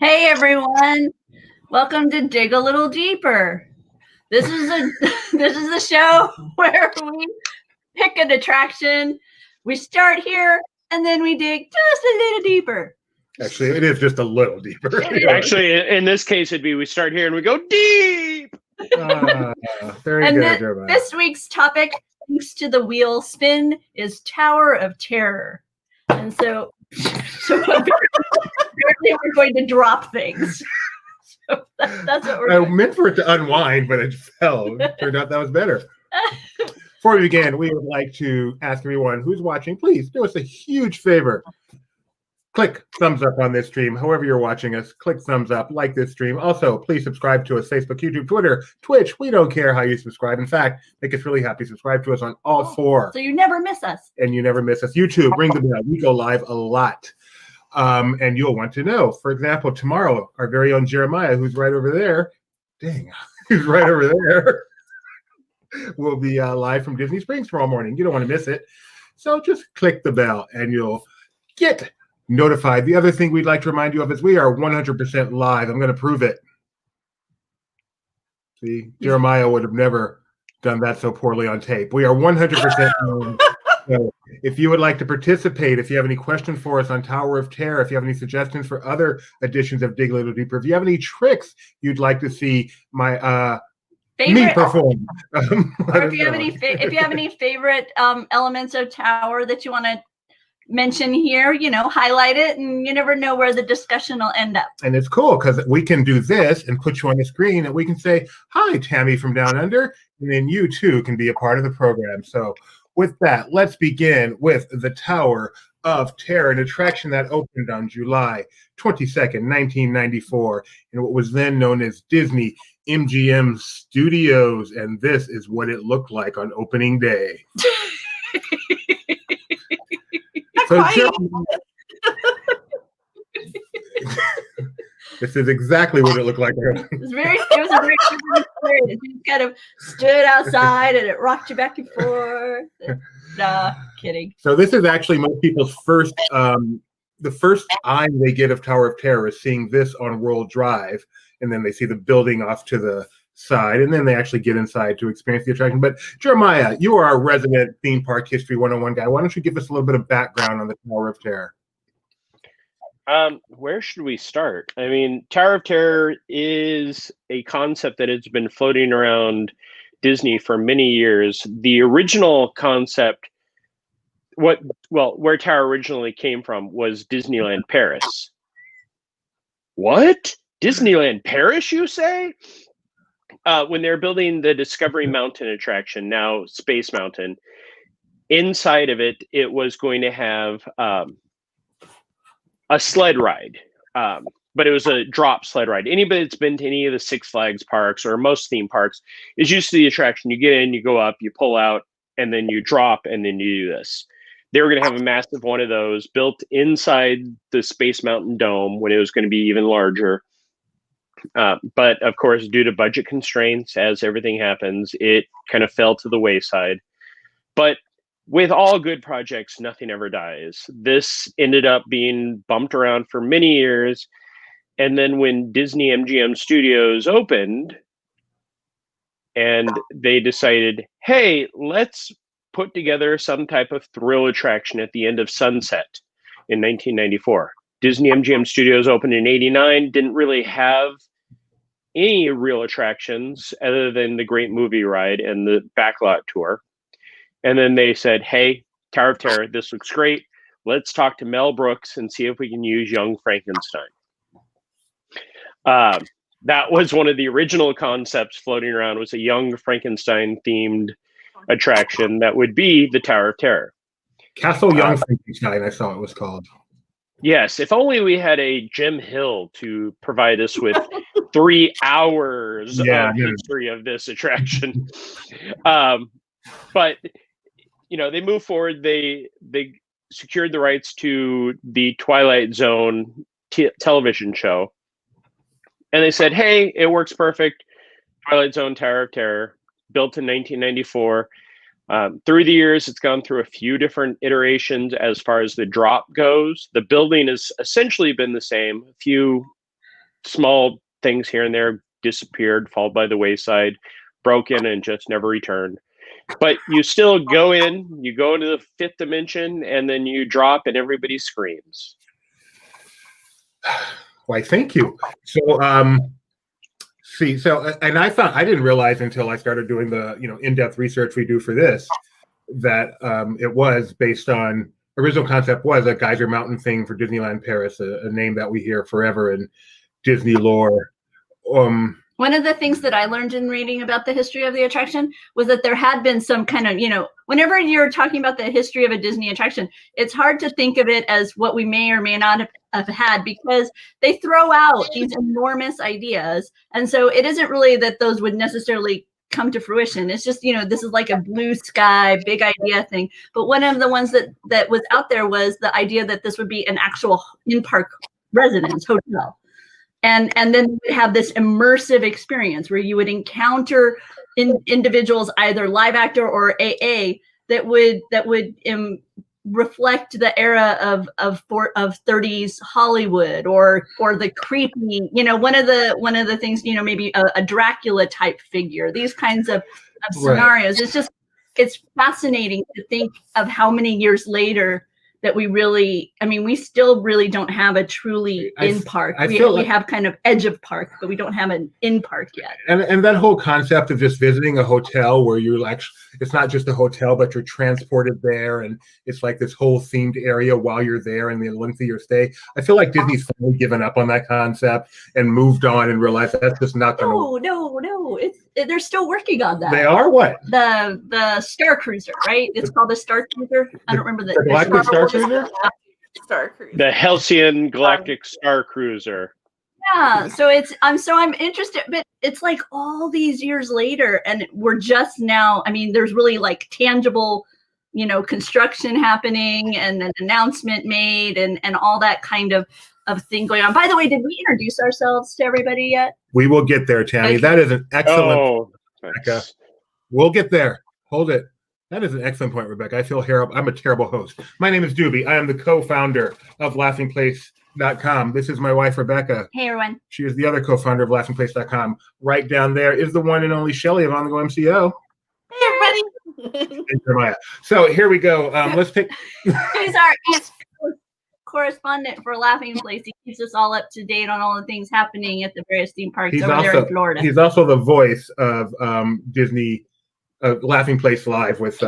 Hey everyone, welcome to Dig a Little Deeper. This is the show where we pick an attraction, we start here, and then we dig just a little deeper. Actually, it is just a little deeper. Actually, in this case, it'd be we start here and we go deep. Very good, Jeremiah. This week's topic, thanks to the wheel spin, is Tower of Terror. And so apparently we're going to drop things. So that's what we're doing. Meant for it to unwind, but it fell. Turned out that was better. Before we begin, we would like to ask everyone who's watching, please do us a huge favor. Click thumbs up on this stream. However you're watching us, click thumbs up, like this stream. Also, please subscribe to us, Facebook, YouTube, Twitter, Twitch. We don't care how you subscribe. In fact, make us really happy. Subscribe to us on all four. So you never miss us. And you never miss us. YouTube, ring the bell. We go live a lot. And you'll want to know. For example, tomorrow, our very own Jeremiah, who's right over there, who's right over there, will be live from Disney Springs tomorrow morning. You don't want to miss it. So just click the bell and you'll get notified. The other thing we'd like to remind you of is we are 100% live. I'm going to prove it. See, Jeremiah would have never done that so poorly on tape. We are 100% live. So if you would like to participate, if you have any questions for us on Tower of Terror, if you have any suggestions for other editions of Dig a Little Deeper, if you have any tricks you'd like to see my me perform, or if you have any favorite elements of Tower that you want to mention here, highlight it, and you never know where the discussion will end up. And it's cool because we can do this and put you on the screen, and we can say, "Hi, Tammy from Down Under," and then you too can be a part of the program. So with that, let's begin with the Tower of Terror, an attraction that opened on July 22nd, 1994, in what was then known as Disney MGM Studios, and this is what it looked like on opening day. This is exactly what it looked like. It was a very experience. You kind of stood outside and it rocked you back and forth. Nah, kidding. So this is actually most people's first, the first eye they get of Tower of Terror is seeing this on World Drive, and then they see the building off to the side, and then they actually get inside to experience the attraction. But Jeremiah, you are our resident theme park history 101 guy. Why don't you give us a little bit of background on the Tower of Terror? Where should we start? I mean, Tower of Terror is a concept that has been floating around Disney for many years. The original concept, where Tower originally came from was Disneyland Paris. What? Disneyland Paris, you say? When they're building the Discovery Mountain attraction, now Space Mountain, inside of it, it was going to have a sled ride, but it was a drop sled ride. Anybody that's been to any of the Six Flags parks or most theme parks is used to the attraction. You get in, you go up, you pull out, and then you drop, and then you do this. They were going to have a massive one of those built inside the Space Mountain Dome when it was going to be even larger. But of course, due to budget constraints, as everything happens, it kind of fell to the wayside. But with all good projects, nothing ever dies. This ended up being bumped around for many years. And then when Disney MGM Studios opened and they decided, hey, let's put together some type of thrill attraction at the end of Sunset in 1994. Disney MGM Studios opened in 89, didn't really have any real attractions other than the Great Movie Ride and the Backlot Tour. And then they said, hey, Tower of Terror, this looks great. Let's talk to Mel Brooks and see if we can use Young Frankenstein. That was one of the original concepts floating around, was a Young Frankenstein-themed attraction that would be the Tower of Terror. Castle Young Frankenstein, I saw it was called. Yes, if only we had a Jim Hill to provide us with 3 hours of history of this attraction. But they moved forward. They secured the rights to the Twilight Zone television show, and they said, "Hey, it works perfect." Twilight Zone, Tower of Terror, built in 1994. Through the years, it's gone through a few different iterations as far as the drop goes. The building has essentially been the same. A few small things here and there disappeared, fall by the wayside, broken, and just never returned. But you still go into the fifth dimension, and then you drop, and everybody screams. Why, thank you. So, and I didn't realize until I started doing the in-depth research we do for this that it was based on original concept was a Geyser Mountain thing for Disneyland Paris, a name that we hear forever in Disney lore. One of the things that I learned in reading about the history of the attraction was that there had been some kind of, whenever you're talking about the history of a Disney attraction, it's hard to think of it as what we may or may not have had, because they throw out these enormous ideas. And so it isn't really that those would necessarily come to fruition. It's just, this is like a blue sky, big idea thing. But one of the ones that was out there was the idea that this would be an actual in-park residence hotel. And then we have this immersive experience where you would encounter individuals, either live actor or AA, that would reflect the era of 30s Hollywood or the creepy, one of the things, maybe a Dracula type figure. These kinds of scenarios. Right. It's fascinating to think of how many years later that we still really don't have a truly in-park. We have kind of edge of park, but we don't have an in-park yet. And that whole concept of just visiting a hotel where you actually, it's not just a hotel, but you're transported there, and it's like this whole themed area while you're there and the length of your stay. I feel like Disney's finally given up on that concept and moved on and realized that's just not going to. No. They're still working on that. They are what? The Star Cruiser, right? It's called the Star Cruiser. I don't remember the Galactic Star Cruiser. Star Cruiser. The Halcyon Galactic Star Cruiser. Yeah, so I'm interested, but it's like all these years later, and we're just now. There's really like tangible, construction happening and an announcement made, and all that kind of thing going on. By the way, did we introduce ourselves to everybody yet? We will get there, Tammy. Okay. That is an excellent. Oh, Rebecca. We'll get there. Hold it. That is an excellent point, Rebecca. I feel terrible. I'm a terrible host. My name is Doobie. I am the co-founder of LaughingPlace.com. This is my wife, Rebecca. Hey, everyone. She is the other co-founder of LaughingPlace.com. Right down there is the one and only Shelley of On The Go MCO. Hey, everybody. And Jeremiah. So here we go. Let's pick. He's our correspondent for Laughing Place. He keeps us all up to date on all the things happening at the various theme parks there in Florida. He's also the voice of Disney Laughing Place Live with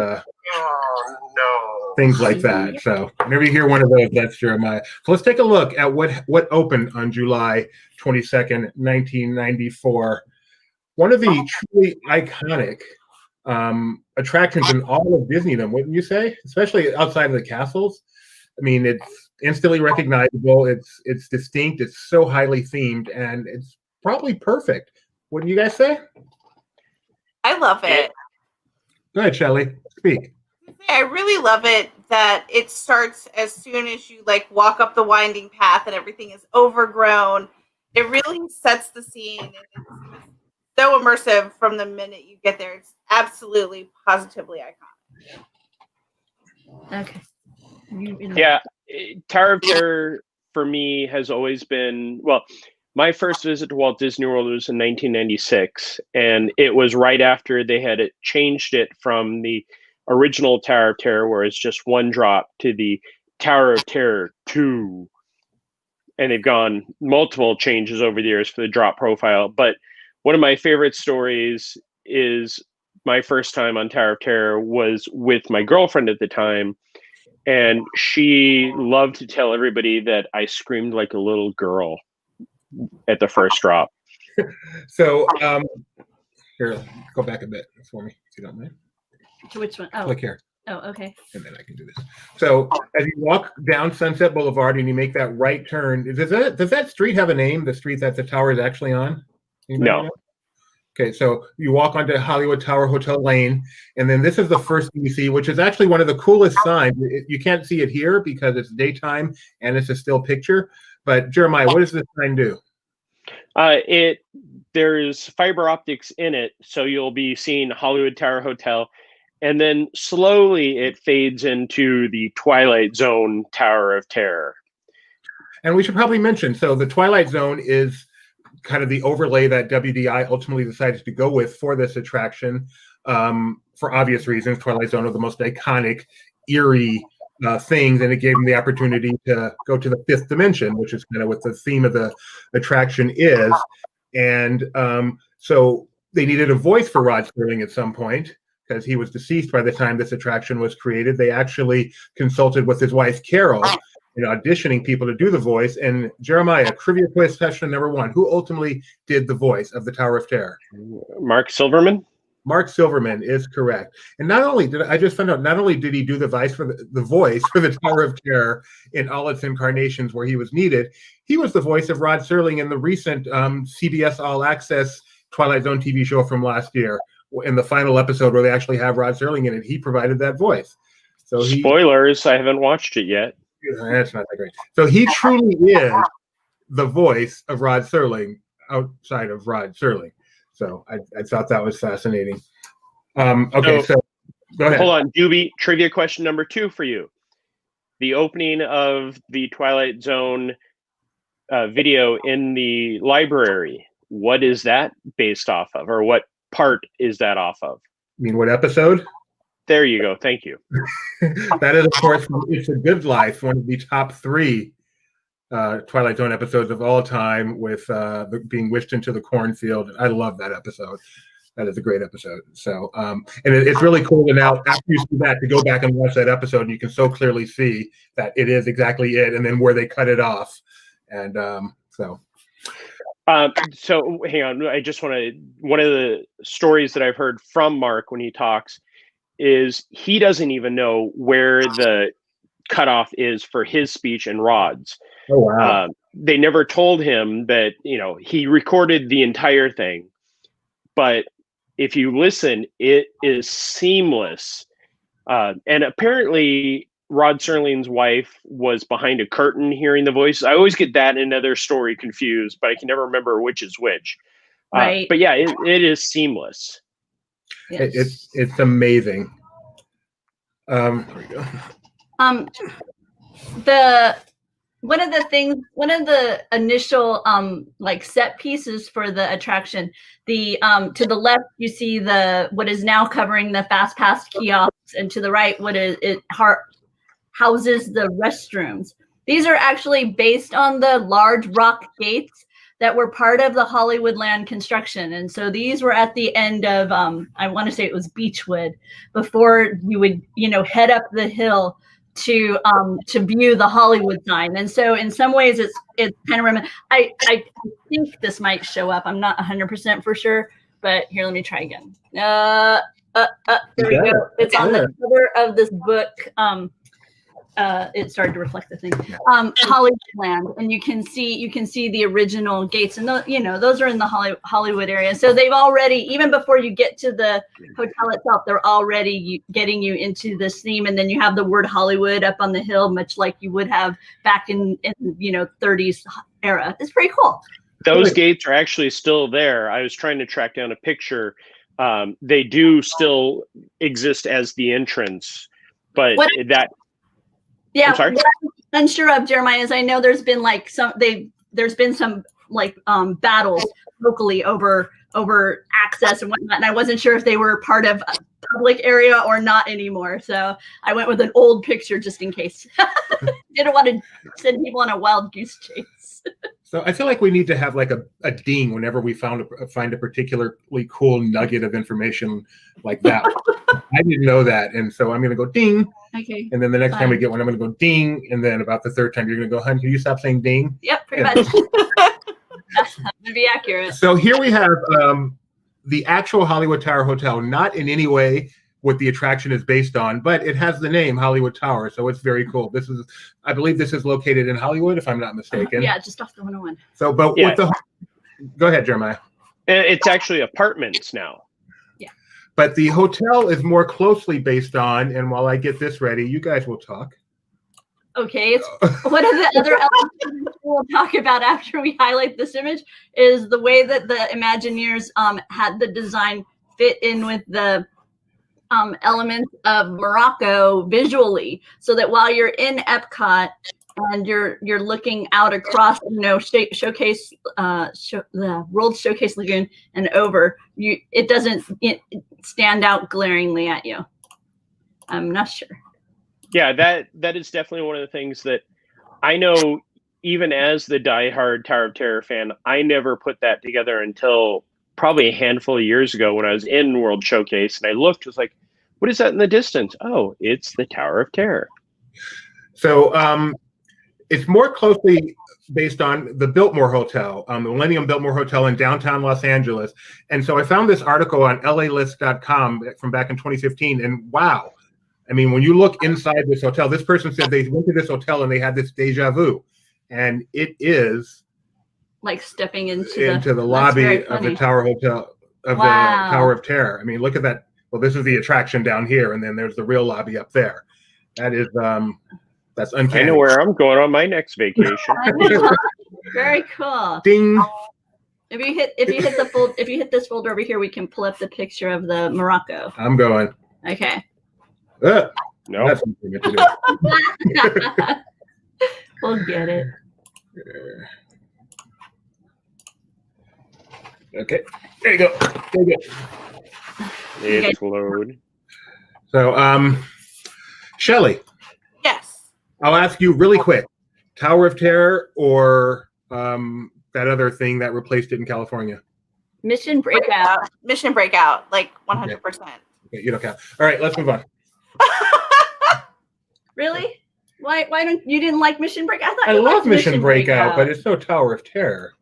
things like that. So whenever you hear one of those, that's Jeremiah. So let's take a look at what opened on July 22nd, 1994. One of the truly iconic attractions in all of Disneydom, wouldn't you say? Especially outside of the castles. It's instantly recognizable. It's distinct. It's so highly themed, and it's probably perfect. Wouldn't you guys say? I love it. Go ahead, Shelley. Speak. I really love it that it starts as soon as you walk up the winding path and everything is overgrown. It really sets the scene, and it's so immersive from the minute you get there. It's absolutely, positively iconic. Okay. Yeah, Tower of Terror for me has always been, my first visit to Walt Disney World was in 1996, and it was right after they had changed it from the original Tower of Terror, where it's just one drop, to the Tower of Terror 2. And they've gone multiple changes over the years for the drop profile. But one of my favorite stories is my first time on Tower of Terror was with my girlfriend at the time. And she loved to tell everybody that I screamed like a little girl at the first drop. So here, go back a bit for me, if you don't mind. To which one? Oh. Click here. Oh, okay. And then I can do this. So as you walk down Sunset Boulevard and you make that right turn, does that street have a name, the street that the tower is actually on? No. Know? Okay, so you walk onto Hollywood Tower Hotel Lane, and then this is the first thing you see, which is actually one of the coolest signs. You can't see it here because it's daytime and it's a still picture. But Jeremiah, what does this sign do? There's fiber optics in it, so you'll be seeing Hollywood Tower Hotel, and then slowly it fades into the Twilight Zone Tower of Terror. And we should probably mention, so the Twilight Zone is kind of the overlay that WDI ultimately decided to go with for this attraction, for obvious reasons. Twilight Zone are the most iconic, eerie things, and it gave them the opportunity to go to the fifth dimension, which is kind of what the theme of the attraction is. And so they needed a voice for Rod Serling at some point, because he was deceased by the time this attraction was created. They actually consulted with his wife, Carol, in auditioning people to do the voice. And Jeremiah, trivia quiz question number 1. Who ultimately did the voice of the Tower of Terror? Mark Silverman? Mark Silverman is correct. And not only did I just found out, not only did he do the voice for the Tower of Terror in all its incarnations where he was needed, he was the voice of Rod Serling in the recent CBS All Access Twilight Zone TV show from last year. In the final episode where they actually have Rod Serling in it, he provided that voice. So spoilers, I haven't watched it yet. That's not that great. So he truly is the voice of Rod Serling outside of Rod Serling. So I thought that was fascinating. Okay, so go ahead. Hold on, Doobie, trivia question number 2 for you. The opening of the Twilight Zone video in the library, what is that based off of, or what part is that off of? You mean what episode? There you go. Thank you. That is, of course, It's a Good Life, one of the top 3 Twilight Zone episodes of all time, with being wished into the cornfield. I love that episode. That is a great episode. So, and it's really cool to now, after you see that, to go back and watch that episode, and you can so clearly see that it is exactly it, and then where they cut it off. And so hang on. I just want to, one of the stories that I've heard from Mark when he talks is he doesn't even know where the cutoff is for his speech and Rod's. Oh, wow. They never told him that, he recorded the entire thing, but if you listen, it is seamless. And apparently Rod Serling's wife was behind a curtain hearing the voices. I always get that and another story confused, but I can never remember which is which. Right. But yeah, it is seamless. Yes. It's amazing. There we go. One of the initial set pieces for the attraction, to the left you see what is now covering the fast pass kiosks, and to the right houses the restrooms. These are actually based on the large rock gates that were part of the Hollywoodland construction. And so these were at the end of, I want to say it was Beechwood, before you would, head up the hill to view the Hollywood sign. And so in some ways it's kind of, I think this might show up. I'm not 100% for sure, but here, let me try again. There we go. It's on the cover of this book. It started to reflect the thing. Hollywoodland, and you can see the original gates, and those are in the Hollywood area. So they've already, even before you get to the hotel itself, they're already getting you into this theme. And then you have the word Hollywood up on the hill, much like you would have back in 30s era. It's pretty cool. Those gates are actually still there. I was trying to track down a picture. They do still exist as the entrance, but yeah, what I'm unsure of, Jeremiah, is I know there's been some battles locally over access and whatnot, and I wasn't sure if they were part of a public area or not anymore. So I went with an old picture just in case. Didn't want to send people on a wild goose chase. So I feel like we need to have like a ding whenever we find a particularly cool nugget of information like that. I didn't know that, and so I'm going to go ding. Okay. And then the next time we get one, I'm going to go ding, and then about the third time you're going to go, "Hun, can you stop saying ding?" Yep, pretty much. That's to be accurate. So here we have the actual Hollywood Tower Hotel, not in any way what the attraction is based on, but it has the name Hollywood Tower, so it's very cool. I believe this is located in Hollywood, if I'm not mistaken. Yeah, just off the 101. So, but go ahead, Jeremiah. It's actually apartments now. Yeah. But the hotel is more closely based on, and while I get this ready, you guys will talk. Okay, one of the other elements we'll talk about after we highlight this image is the way that the Imagineers had the design fit in with the elements of Morocco visually, so that while you're in Epcot and you're looking out across, showcase, the World Showcase Lagoon and over. It doesn't stand out glaringly at you. I'm not sure. Yeah, that is definitely one of the things that I know. Even as the diehard Tower of Terror fan, I never put that together until probably a handful of years ago when I was in World Showcase, and I looked, was like, what is that in the distance? Oh, it's the Tower of Terror. So it's more closely based on the Biltmore Hotel, the Millennium Biltmore Hotel in downtown Los Angeles. And so I found this article on LAlist.com from back in 2015, and wow. I mean, when you look inside this hotel, this person said they went to this hotel and they had this deja vu. And it is like stepping into the lobby of the Tower Hotel, of the Tower of Terror. I mean, look at that. Well, this is the attraction down here, and then there's the real lobby up there. That is that's uncanny. I know where I'm going on my next vacation. Very cool. Ding. If you hit this folder over here, we can pull up the picture of the Morocco. I'm going. Okay. No. That's something to do. We'll get it. Okay. There you go. There you go. It's load. So, Shelley. Yes. I'll ask you really quick. Tower of Terror or that other thing that replaced it in California? Mission Breakout. Mission Breakout, like 100%. Okay, you don't count. All right, let's move on. Really? Why don't you didn't like Mission Breakout? I love Mission Breakout, but it's no Tower of Terror.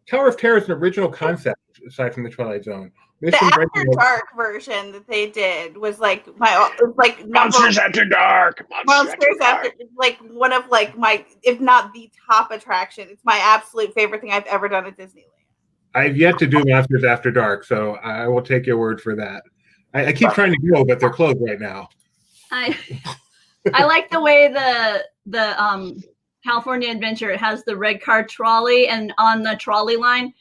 Tower of Terror is an original concept aside from the Twilight Zone. Mission After Dark version that they did was like Monsters After Dark. Monsters After like one of like my, if not the top attraction. It's my absolute favorite thing I've ever done at Disneyland. I've yet to do Monsters After Dark, so I will take your word for that. I keep trying to go, but they're closed right now. I like the way the California Adventure, it has the red car trolley, and on the trolley line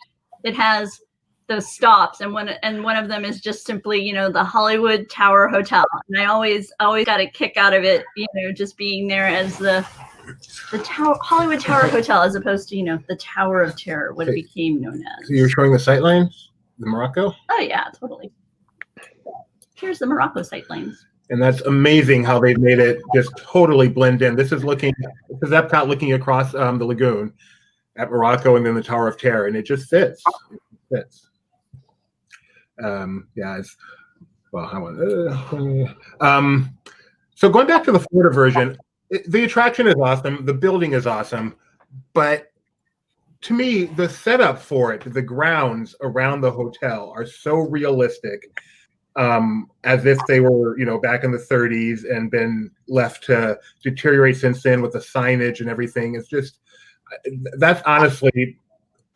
it has the stops, and one of them is just simply the Hollywood Tower Hotel, and I always got a kick out of it, just being there as the Hollywood Tower Hotel as opposed to the Tower of Terror, what it became known as. So you're showing the sightlines, the Morocco? Oh yeah, totally. Here's the Morocco sightlines. And that's amazing how they've made it just totally blend in. This is Epcot looking across the lagoon at Morocco and then the Tower of Terror, and it just fits. It fits. So going back to the Florida version, the attraction is awesome. The building is awesome. But to me, the setup for it, the grounds around the hotel are so realistic. As if they were, back in the 30s and been left to deteriorate since then with the signage and everything. It's just, that's honestly,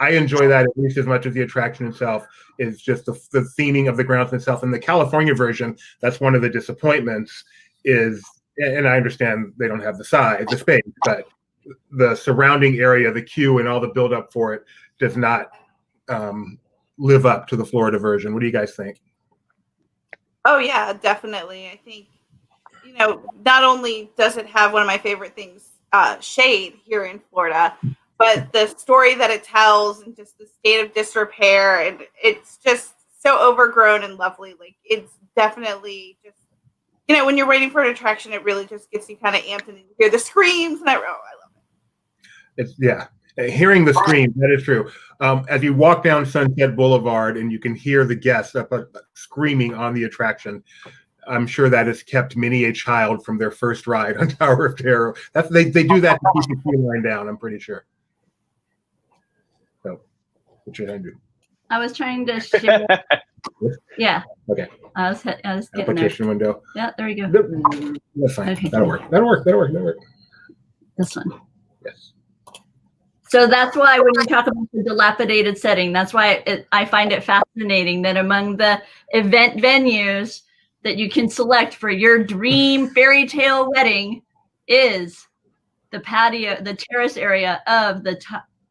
I enjoy that at least as much as the attraction itself is just the theming of the grounds itself. And the California version, that's one of the disappointments is, and I understand they don't have the space, but the surrounding area, the queue and all the buildup for it does not live up to the Florida version. What do you guys think? Oh yeah, definitely. I think, not only does it have one of my favorite things, shade here in Florida, but the story that it tells and just the state of disrepair, and it's just so overgrown and lovely. Like it's definitely just, when you're waiting for an attraction, it really just gets you kind of amped and you hear the screams and I love it. Hearing the scream, that is true. As you walk down Sunset Boulevard and you can hear the guests up screaming on the attraction, I'm sure that has kept many a child from their first ride on Tower of Terror. They do that to keep the queue line down, I'm pretty sure. So, what should I do? I was trying to share. Yeah. Okay. I was getting Application there. window. Yeah, there we go. That's fine. Okay. That'll work. This one. Yes. So that's why when you talk about the dilapidated setting, that's why I find it fascinating that among the event venues that you can select for your dream fairy tale wedding is the patio, the terrace area of the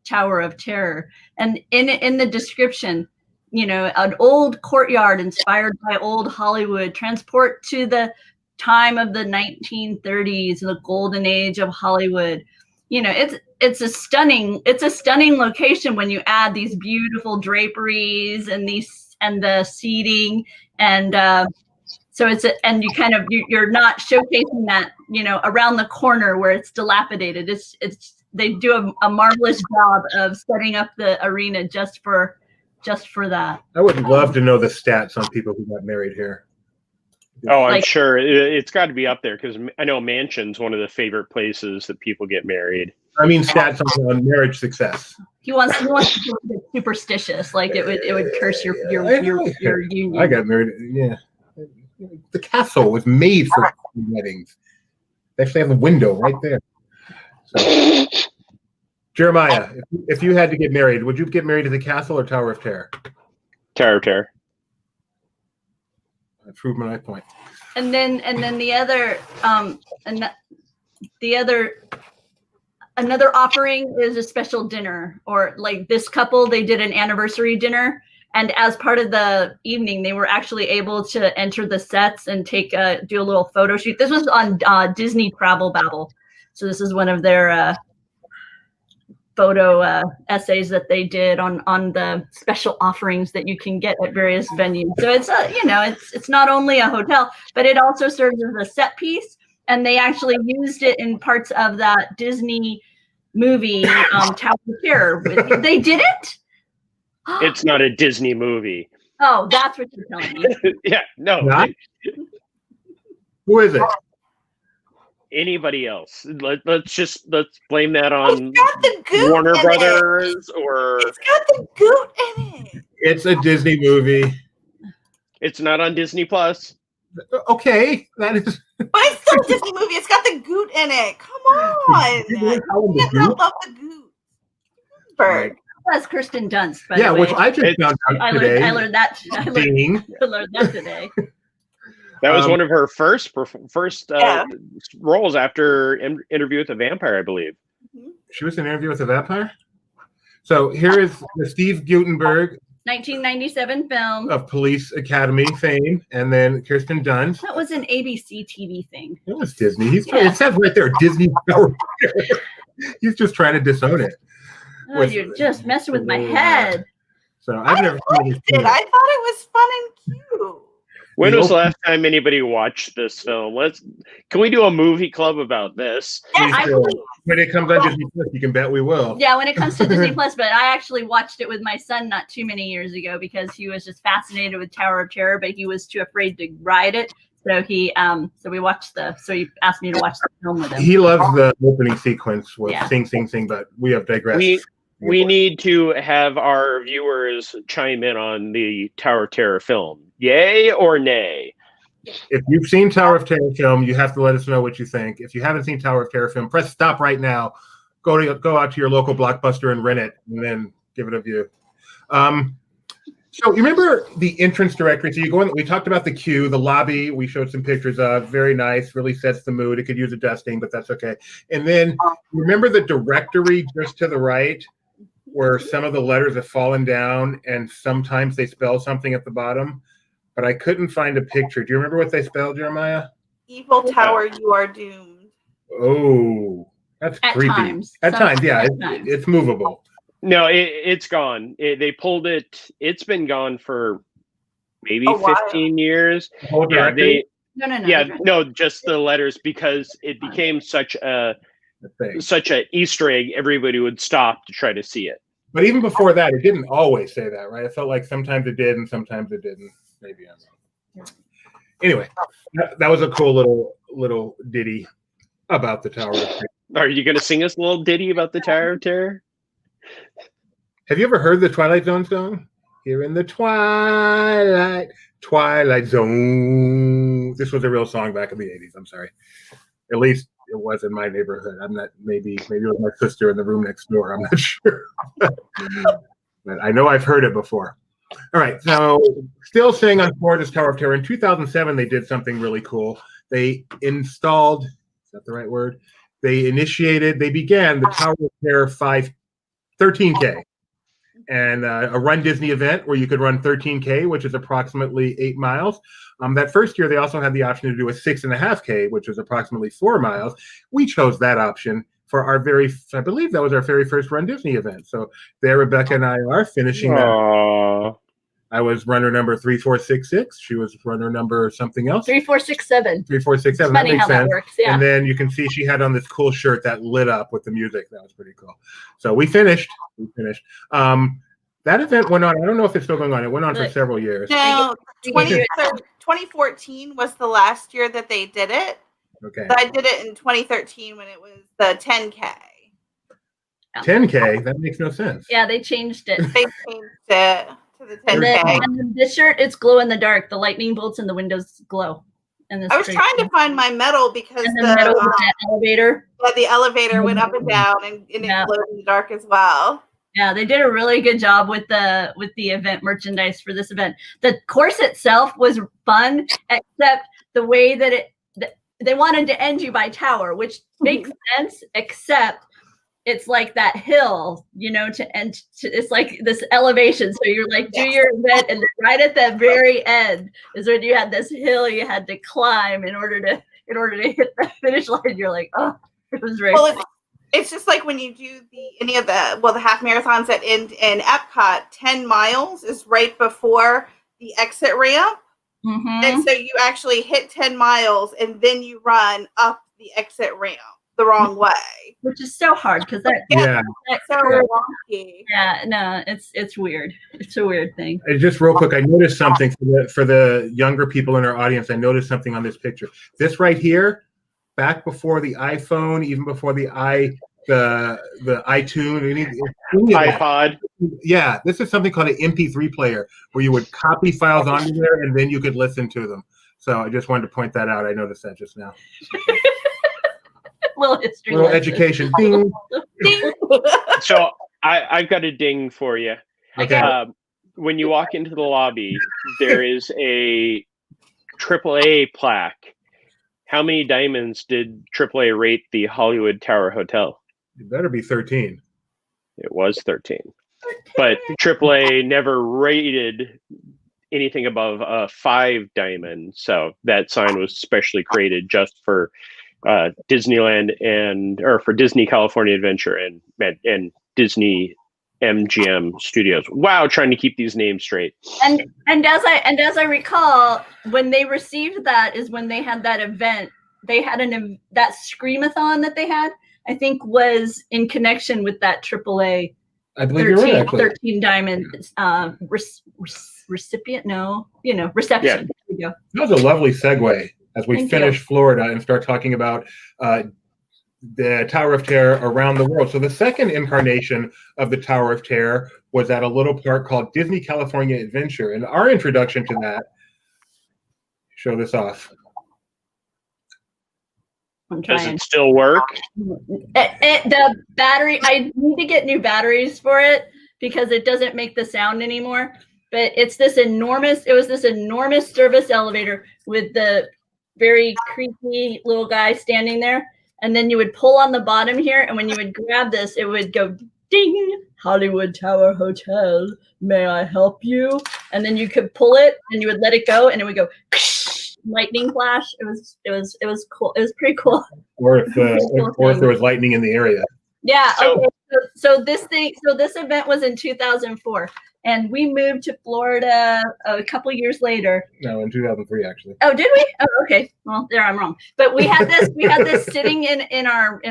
Tower of Terror. And in the description, an old courtyard inspired by old Hollywood, transport to the time of the 1930s, the golden age of Hollywood. it's a stunning location when you add these beautiful draperies and the seating, and so and you're not showcasing that around the corner where it's dilapidated. They do a marvelous job of setting up the arena just for that. I would love to know the stats on people who got married here. Oh, I'm sure it's got to be up there because I know Mansion's one of the favorite places that people get married. I mean, stats on marriage success. He wants to get superstitious, like it would curse your union. I got married. Yeah, the castle was made for weddings. They actually have a window right there. So, Jeremiah, if you had to get married, would you get married to the castle or Tower of Terror? Tower of Terror. I proved my point. And then another offering is a special dinner, or like this couple, they did an anniversary dinner, and as part of the evening, they were actually able to enter the sets and do a little photo shoot. This was on Disney Travel Babble, so this is one of their photo essays that they did on the special offerings that you can get at various venues. So it's it's not only a hotel, but it also serves as a set piece, and they actually used it in parts of that Disney movie Tower of Terror. They did it? It's not a Disney movie. Oh, that's what you're telling me. Yeah, no. Not? Who is it? Anybody else? Let's blame that on It's got the goot Warner in Brothers or It's got the goot in it. It's a Disney movie. it's not on Disney Plus. Okay, that is. But it's still a Disney movie. It's got the goot in it. Come on. You can't love the goot. Bird. That's Kirsten Dunst, by Yeah, the way. which I just found out today. I learned that. I learned that today. That was one of her first Yeah. roles after Interview with the Vampire, I believe. She was in Interview with the Vampire. So here is the Steve Guttenberg 1997 film. of Police Academy fame, and then Kirsten Dunst. That was an ABC TV thing. It was Disney. It says right there, Disney. He's just trying to disown it. Oh, you're just messing with my head. So I've never seen liked it. I thought it was fun and cute. When was the last time anybody watched this film? Can we do a movie club about this? Yeah, when it comes on Disney Plus, you can bet we will. Yeah, when it comes to Disney Plus, but I actually watched it with my son not too many years ago because he was just fascinated with Tower of Terror, but he was too afraid to ride it. So he he asked me to watch the film with him. He loves the opening sequence with Yeah. sing, but we have digressed. We need to have our viewers chime in on the Tower of Terror film. Yay or nay? If you've seen Tower of Terror film, you have to let us know what you think. If you haven't seen Tower of Terror film, press stop right now. Go out to your local Blockbuster and rent it, and then give it a view. So you remember the entrance directory? So you go in. We talked about the queue, the lobby. We showed some pictures of. Very nice. Really sets the mood. It could use a dusting, but that's okay. And then remember the directory just to the right, where some of the letters have fallen down, and sometimes they spell something at the bottom. But I couldn't find a picture. Do you remember what they spelled, Jeremiah? Evil Tower, you are doomed. Oh, that's At creepy. times. At times, yeah. Sometimes. It's movable. No, it's gone. They pulled it. It's been gone for maybe A while. 15 years. The whole Yeah, directory? No. just the letters, because it became such a Thing. Easter egg. Everybody would stop to try to see it. But even before that, it didn't always say that, right? It felt like sometimes it did and sometimes it didn't. Maybe I'm wrong. Anyway, that was a cool little ditty about the Tower of Terror. Are you going to sing us a little ditty about the Tower of Terror? Have you ever heard the Twilight Zone song? Here in the Twilight Zone. This was a real song back in the 80s. I'm sorry. At least it was in my neighborhood. I'm not, maybe it was my sister in the room next door. I'm not sure. But I know I've heard it before. All right. So still staying on Florida's Tower of Terror. In 2007, they did something really cool. They installed, is that the right word? They began the Tower of Terror 13K. And a Run Disney event where you could run 13K, which is approximately 8 miles. That first year, they also had the option to do a 6.5K, which is approximately 4 miles. We chose that option. for our I believe that was our very first Run Disney event. So there, Rebecca and I are finishing that. Aww. I was runner number 3466. She was runner number something else. 3467. 3467. Funny how that works. Yeah. And then you can see she had on this cool shirt that lit up with the music. That was pretty cool. So we finished. That event went on. I don't know if it's still going on. It went on for several years. No, 2014 was the last year that they did it. Okay. I did it in 2013 when it was the 10K. 10K? That makes no sense. Yeah, they changed it. They changed it to the 10K. And then this shirt, it's glow in the dark. The lightning bolts in the windows glow. And I was trying to find my medal because the elevator. Yeah, the elevator went up and down, and it glowed in the dark as well. Yeah, they did a really good job with the event merchandise for this event. The course itself was fun, except the way that they wanted to end you by tower, which makes sense, except it's like that hill, to end. It's like this elevation. So you're like, do your event, and right at the very end is when you had this hill you had to climb in order to hit the finish line. You're like, oh, it was very fun. It's just like when you do the half marathons that end in Epcot, 10 miles is right before the exit ramp. Mm-hmm. And so you actually hit 10 miles and then you run up the exit ramp the wrong way. Which is so hard because that's so wonky. Yeah, no, it's weird. It's a weird thing. Just real quick, I noticed something for the younger people in our audience. I noticed something on this picture. This right here, back before the iPhone, even before the iTunes, iPod. Yeah, this is something called an MP3 player where you would copy files onto there and then you could listen to them. So I just wanted to point that out. I noticed that just now. Little history. Little education. Ding. Ding. So I've got a ding for you. Okay. When you walk into the lobby, there is a AAA plaque. How many diamonds did AAA rate the Hollywood Tower Hotel? It better be 13. It was 13. But AAA never rated anything above a 5 diamond. So that sign was specially created just for Disneyland or for Disney California Adventure and Disney MGM Studios. Wow, trying to keep these names straight. And as I recall, when they received that is when they had that event. They had that Screamathon that they had, I think, was in connection with that AAA. I believe you're right, actually. 13 diamond recipient. No, reception. Yeah. There we go. That was a lovely segue as we finish Florida and start talking about the Tower of Terror around the world. So the second incarnation of the Tower of Terror was at a little park called Disney California Adventure. And our introduction to that, show this off. Does it still work? The battery, I need to get new batteries for it because it doesn't make the sound anymore. But it was this enormous service elevator with the very creepy little guy standing there. And then you would pull on the bottom here, and when you would grab this, it would go ding, Hollywood Tower Hotel, may I help you? And then you could pull it, and you would let it go, and it would go lightning flash. It was cool. It was pretty cool. Or if there was lightning in the area. Yeah. Okay. So this event was in 2004. And we moved to Florida a couple years later. No, in 2003, actually. Oh, did we? Oh, okay. Well, there I'm wrong. But we had this sitting in our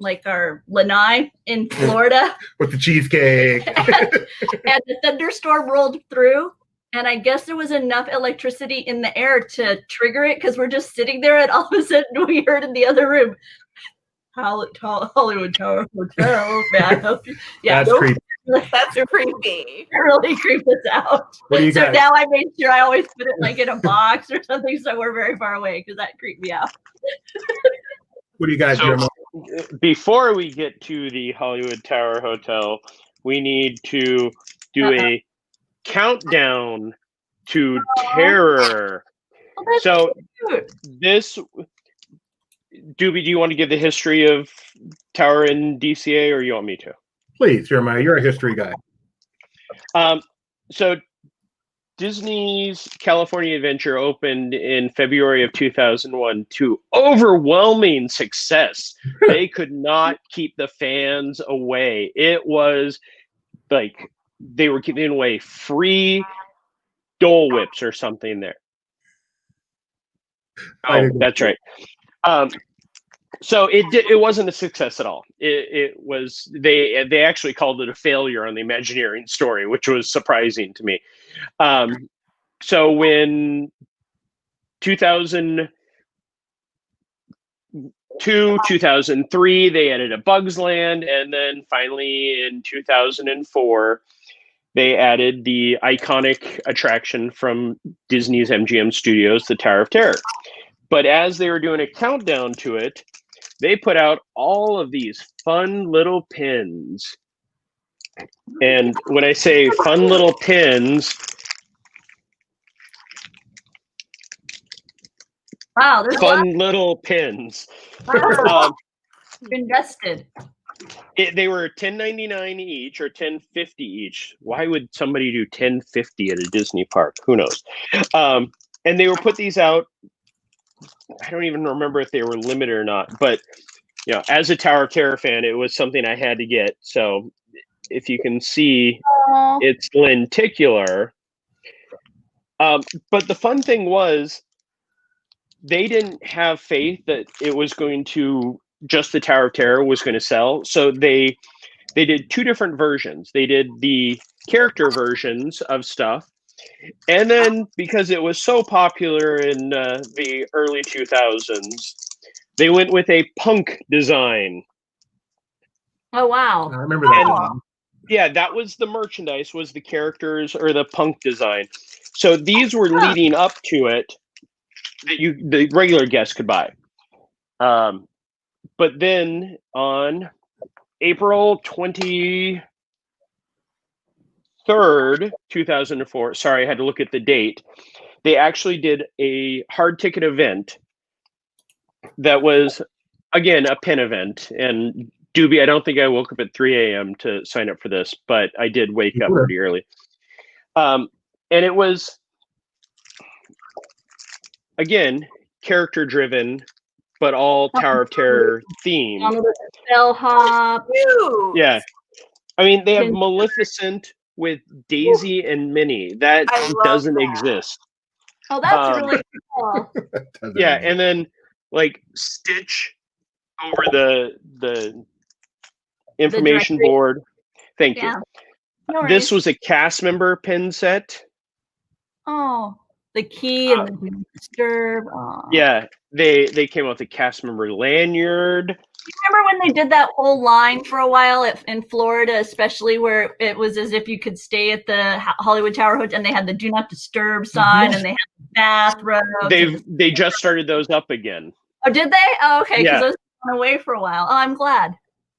like our lanai in Florida with the cheesecake. and the thunderstorm rolled through, and I guess there was enough electricity in the air to trigger it because we're just sitting there, and all of a sudden we heard in the other room, Hollywood Tower Hotel. May I help you? Yeah, that's creepy. That's creepy. It really creeped us out. So now I made sure I always put it like in a box or something so we're very far away because that creeped me out. What do you guys do? Before we get to the Hollywood Tower Hotel, we need to do a countdown to terror. Oh, so cute. This, Doobie, do you want to give the history of Tower in DCA or you want me to? Please, Jeremiah, you're a history guy. So Disney's California Adventure opened in February of 2001 to overwhelming success. They could not keep the fans away. It was like they were giving away free Dole Whips or something there. Oh, that's right. So it wasn't a success at all. It was they actually called it a failure on the Imagineering story, which was surprising to me. So when 2002, 2003, they added a Bugs Land, and then finally in 2004, they added the iconic attraction from Disney's MGM Studios, the Tower of Terror. But as they were doing a countdown to it, they put out all of these fun little pins. And when I say fun little pins, Wow, there's fun little pins. wow. Invested. They were $10.99 each or $10.50 each. Why would somebody do $10.50 at a Disney park? Who knows? And they were put these out. I don't even remember if they were limited or not, but as a Tower of Terror fan, it was something I had to get. So if you can see, it's lenticular. But the fun thing was, they didn't have faith that it was going to just the Tower of Terror was going to sell. So they did two different versions. They did the character versions of stuff. And then because it was so popular in the early 2000s, they went with a punk design. Oh, wow. I remember that. Yeah, that was the merchandise, was the characters or the punk design. So these were leading up to it that the regular guests could buy. But then on April 23rd, 2004, sorry, I had to look at the date, they actually did a hard ticket event that was, again, a pin event. And Doobie, I don't think I woke up at 3 a.m. to sign up for this, but I did wake up pretty early. And it was, again, character driven, but all Tower of Terror themed. Bellhop. Yeah. I mean, they have Maleficent with Daisy and Minnie. That doesn't exist. Oh, that's really cool. Yeah, and then like Stitch over the information board. Thank you. No This was a cast member pin set. Oh, the key and the disturb. Oh. Yeah, they came out with a cast member lanyard. You remember when they did that whole line for a while in Florida, especially where it was as if you could stay at the Hollywood Tower Hotel, and they had the "Do Not Disturb" sign, and they had the bathrobe. They just started those up again. Oh, did they? Oh, okay, because Yeah. those went away for a while. Oh, I'm glad.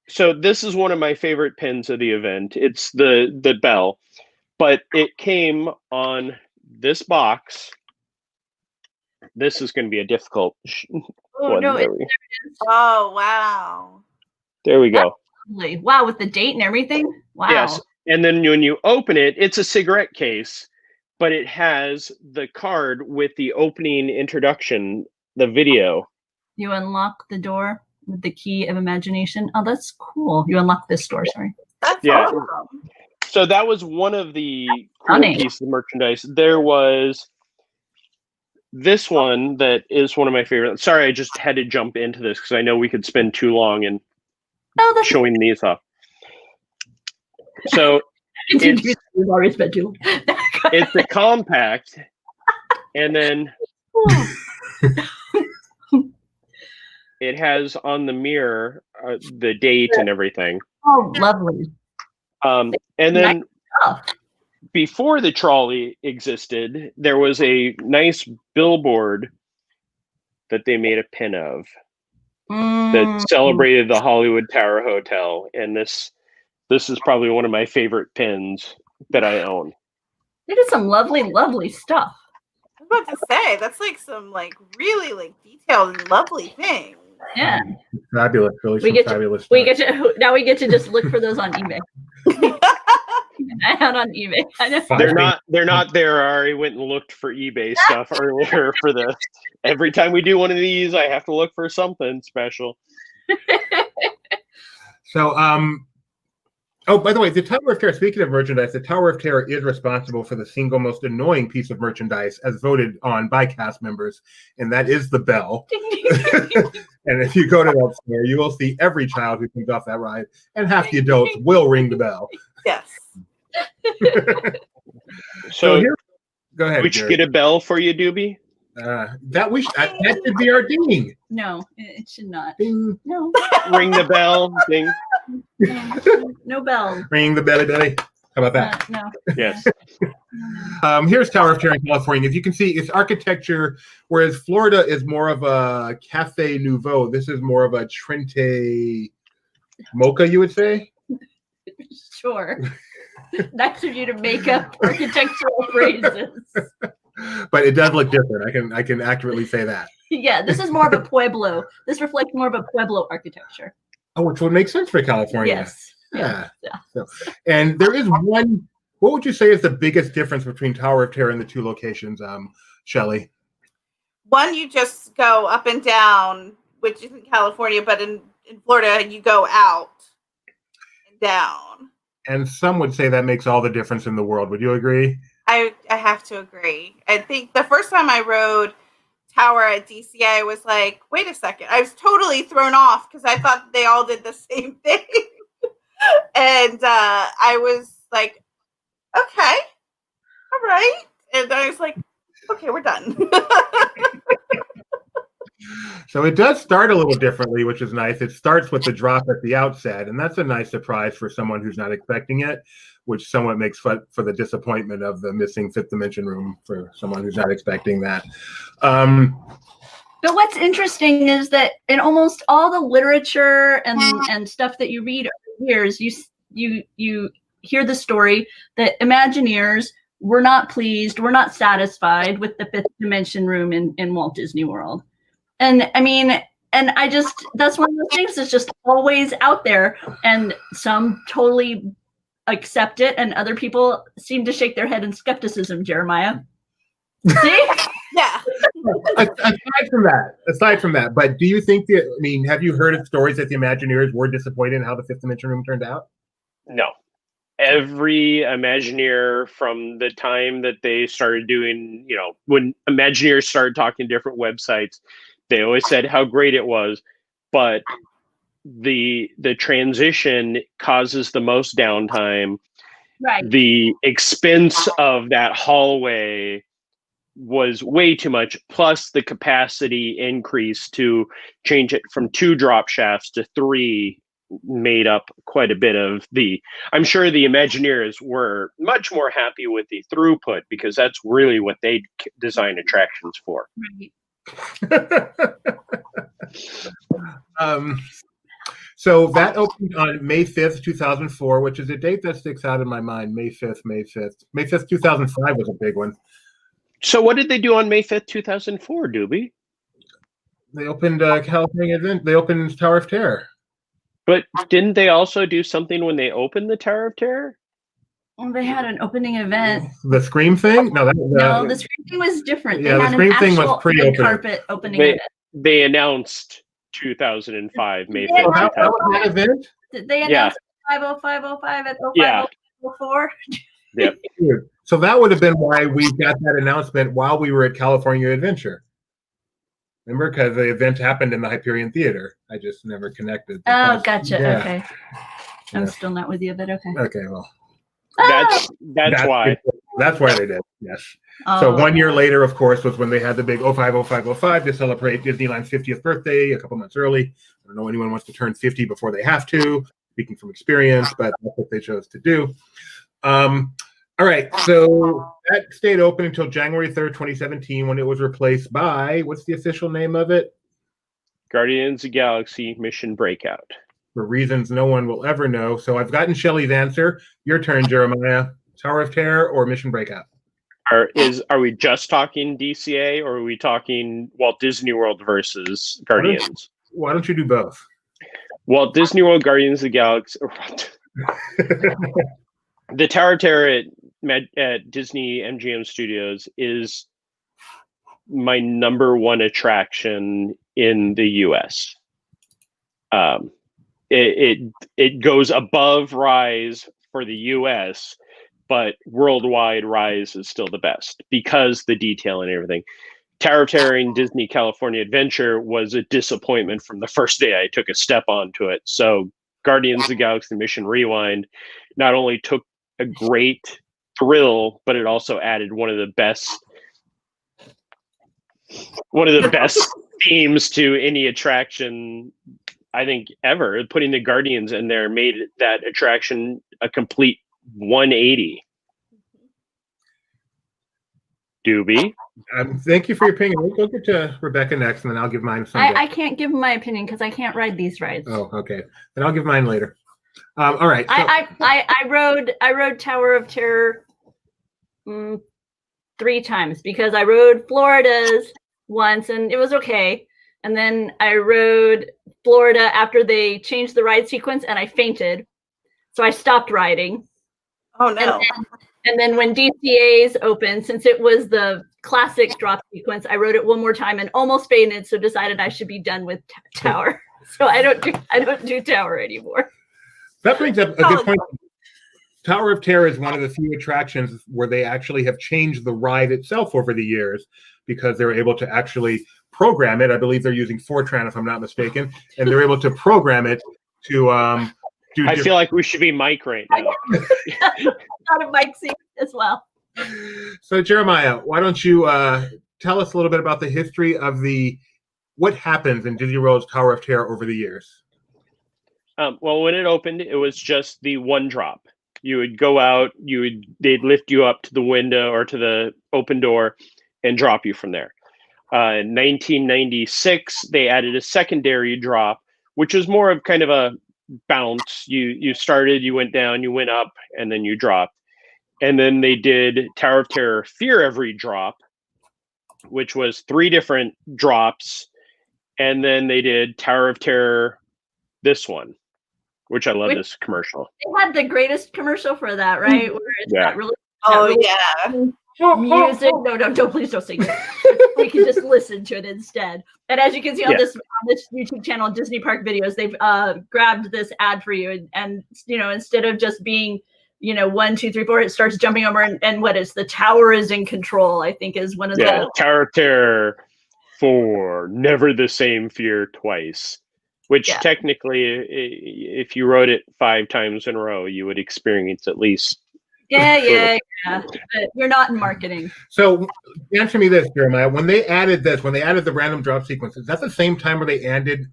So this is one of my favorite pins of the event. It's the bell, but it came on this box. This is going to be a difficult one. No, oh, wow. There we go. Lovely. Wow, with the date and everything? Wow. Yes. And then when you open it, it's a cigarette case, but it has the card with the opening introduction, the video. You unlock the door with the key of imagination. Oh, that's cool. You unlock this door, sorry. That's awesome. So that was one of the cool pieces of merchandise. There was this one that is one of my favorites. Sorry, I just had to jump into this because I know we could spend too long in showing these off. So it's a compact, and then it has on the mirror the date and everything. Oh, lovely. And then before the trolley existed, there was a nice billboard that they made a pin of that celebrated the Hollywood Tower Hotel. And this is probably one of my favorite pins that I own. They did some lovely, lovely stuff. I was about to say, that's like some really detailed and lovely thing. Yeah. Fabulous. Really fabulous stuff. We get to just look for those on eBay. an eye out on eBay. I know. They're not there. I already went and looked for eBay stuff earlier for this. Every time we do one of these, I have to look for something special. So, oh, by the way, the Tower of Terror, speaking of merchandise, the Tower of Terror is responsible for the single most annoying piece of merchandise as voted on by cast members, and that is the bell. And if you go to that store, you will see every child who comes off that ride, and half the adults will ring the bell. Yes. So here, go ahead. We should get a bell for you, Doobie. That should be our ding. No, it should not. Ding. No. Ring the bell. Ding. No bell. Ring the belly belly. How about that? No. Yes. Here's Tower of Terror in California. As you can see, it's architecture, whereas Florida is more of a Cafe Nouveau. This is more of a Trente Mocha, you would say? Sure. Nice of you to make up architectural phrases. But it does look different. I can accurately say that. Yeah, this is more of a Pueblo. This reflects more of a Pueblo architecture. Oh, which would make sense for California. Yes. Yeah. Yeah. So, and there is one. What would you say is the biggest difference between Tower of Terror and the two locations, Shelley? One, you just go up and down, which is in California, but in Florida, you go out and down. And some would say that makes all the difference in the world. Would you agree? I have to agree. I think the first time I rode Tower at DCA, I was like, wait a second. I was totally thrown off because I thought they all did the same thing. And I was like, okay, all right. And I was like, okay, we're done. So it does start a little differently, which is nice. It starts with the drop at the outset, and that's a nice surprise for someone who's not expecting it, which somewhat makes for the disappointment of the missing fifth dimension room for someone who's not expecting that. But what's interesting is that in almost all the literature and stuff that you read over the years, you hear the story that Imagineers were not pleased, were not satisfied with the fifth dimension room in Walt Disney World. And I mean, and I just, that's one of those things that's just always out there, and some totally accept it, and other people seem to shake their head in skepticism, Jeremiah. See? Yeah. Aside from that, but do you think that, I mean, have you heard of stories that the Imagineers were disappointed in how the fifth dimension room turned out? No. Every Imagineer from the time that they started doing, when Imagineers started talking to different websites, they always said how great it was, but the transition causes the most downtime. Right. The expense of that hallway was way too much, plus the capacity increase to change it from 2 drop shafts to 3 made up quite a bit of I'm sure the Imagineers were much more happy with the throughput, because that's really what they design attractions for. Right. So that opened on May 5th, 2004, which is a date that sticks out in my mind. May 5th, 2005 was a big one. So what did they do on May 5th, 2004, Doobie? They opened California event. They opened Tower of Terror. But didn't they also do something when they opened the Tower of Terror? Well, they had an opening event. The Scream thing? No, the Scream thing was different. Yeah, they the had Scream an thing was actual pre-opening. carpet opening event. They announced 2005, May 5th. Oh, how was that event? Did they announce 50505 at 0504? Yep. So that would have been why we got that announcement while we were at California Adventure. Remember, because the event happened in the Hyperion Theater. I just never connected. Oh, gotcha. Yeah. Okay. I'm still not with you, but okay. Okay, well. That's why. That's why they did, yes. Oh. So 1 year later, of course, was when they had the big 050505 to celebrate Disneyland's 50th birthday a couple months early. I don't know anyone wants to turn 50 before they have to, speaking from experience, but that's what they chose to do. All right, so that stayed open until January 3rd, 2017, when it was replaced by, what's the official name of it? Guardians of the Galaxy Mission Breakout. For reasons no one will ever know. So I've gotten Shelley's answer. Your turn, Jeremiah. Tower of Terror or Mission Breakout? Are we just talking DCA, or are we talking Walt Disney World versus Guardians? Why don't you do both? Walt Disney World, Guardians of the Galaxy. The Tower of Terror at Disney MGM Studios is my number one attraction in the U.S. It goes above Rise for the U.S., but worldwide Rise is still the best because the detail and everything. Tower of Terror in Disney California Adventure was a disappointment from the first day I took a step onto it. So Guardians of the Galaxy Mission Rewind not only took a great thrill, but it also added one of the best themes to any attraction, I think, ever. Putting the Guardians in there made that attraction a complete 180. Doobie? Thank you for your opinion. We'll get to Rebecca next, and then I'll give mine someday. I can't give my opinion because I can't ride these rides. Oh, okay. Then I'll give mine later. All right. So, I rode Tower of Terror 3 times because I rode Florida's once and it was okay. And then I rode Florida after they changed the ride sequence and I fainted. So I stopped riding. Oh no. And then when DCA's opened, since it was the classic drop sequence, I rode it one more time and almost fainted. So decided I should be done with Tower. So I don't do Tower anymore. That brings up a good point. Tower of Terror is one of the few attractions where they actually have changed the ride itself over the years because they were able to actually program it. I believe they're using Fortran, if I'm not mistaken, and they're able to program it to do. I feel like we should be Mike right now. Not a Mike seat as well. So Jeremiah, why don't you tell us a little bit about the history of what happens in Disney World's Tower of Terror over the years? Well, when it opened, it was just the one drop. You would go out, they'd lift you up to the window or to the open door and drop you from there. In 1996, they added a secondary drop, which was more of kind of a bounce. You started, you went down, you went up, and then you dropped. And then they did Tower of Terror Fear Every Drop, which was 3 different drops. And then they did Tower of Terror, this one, which I love this commercial. They had the greatest commercial for that, right? Where it's not really. Yeah. Music. No, please don't sing it. We can just listen to it instead. And as you can see on this YouTube channel, Disney Park Videos, they've grabbed this ad for you, and instead of just being 1, 2, 3, 4, it starts jumping over, and what is the Tower is in control? I think is one of the Tower of Terror 4, never the same fear twice. Which technically, if you wrote it 5 times in a row, you would experience at least. Yeah. But you're not in marketing. So answer me this, Jeremiah. When they added the random drop sequences, is that the same time where they added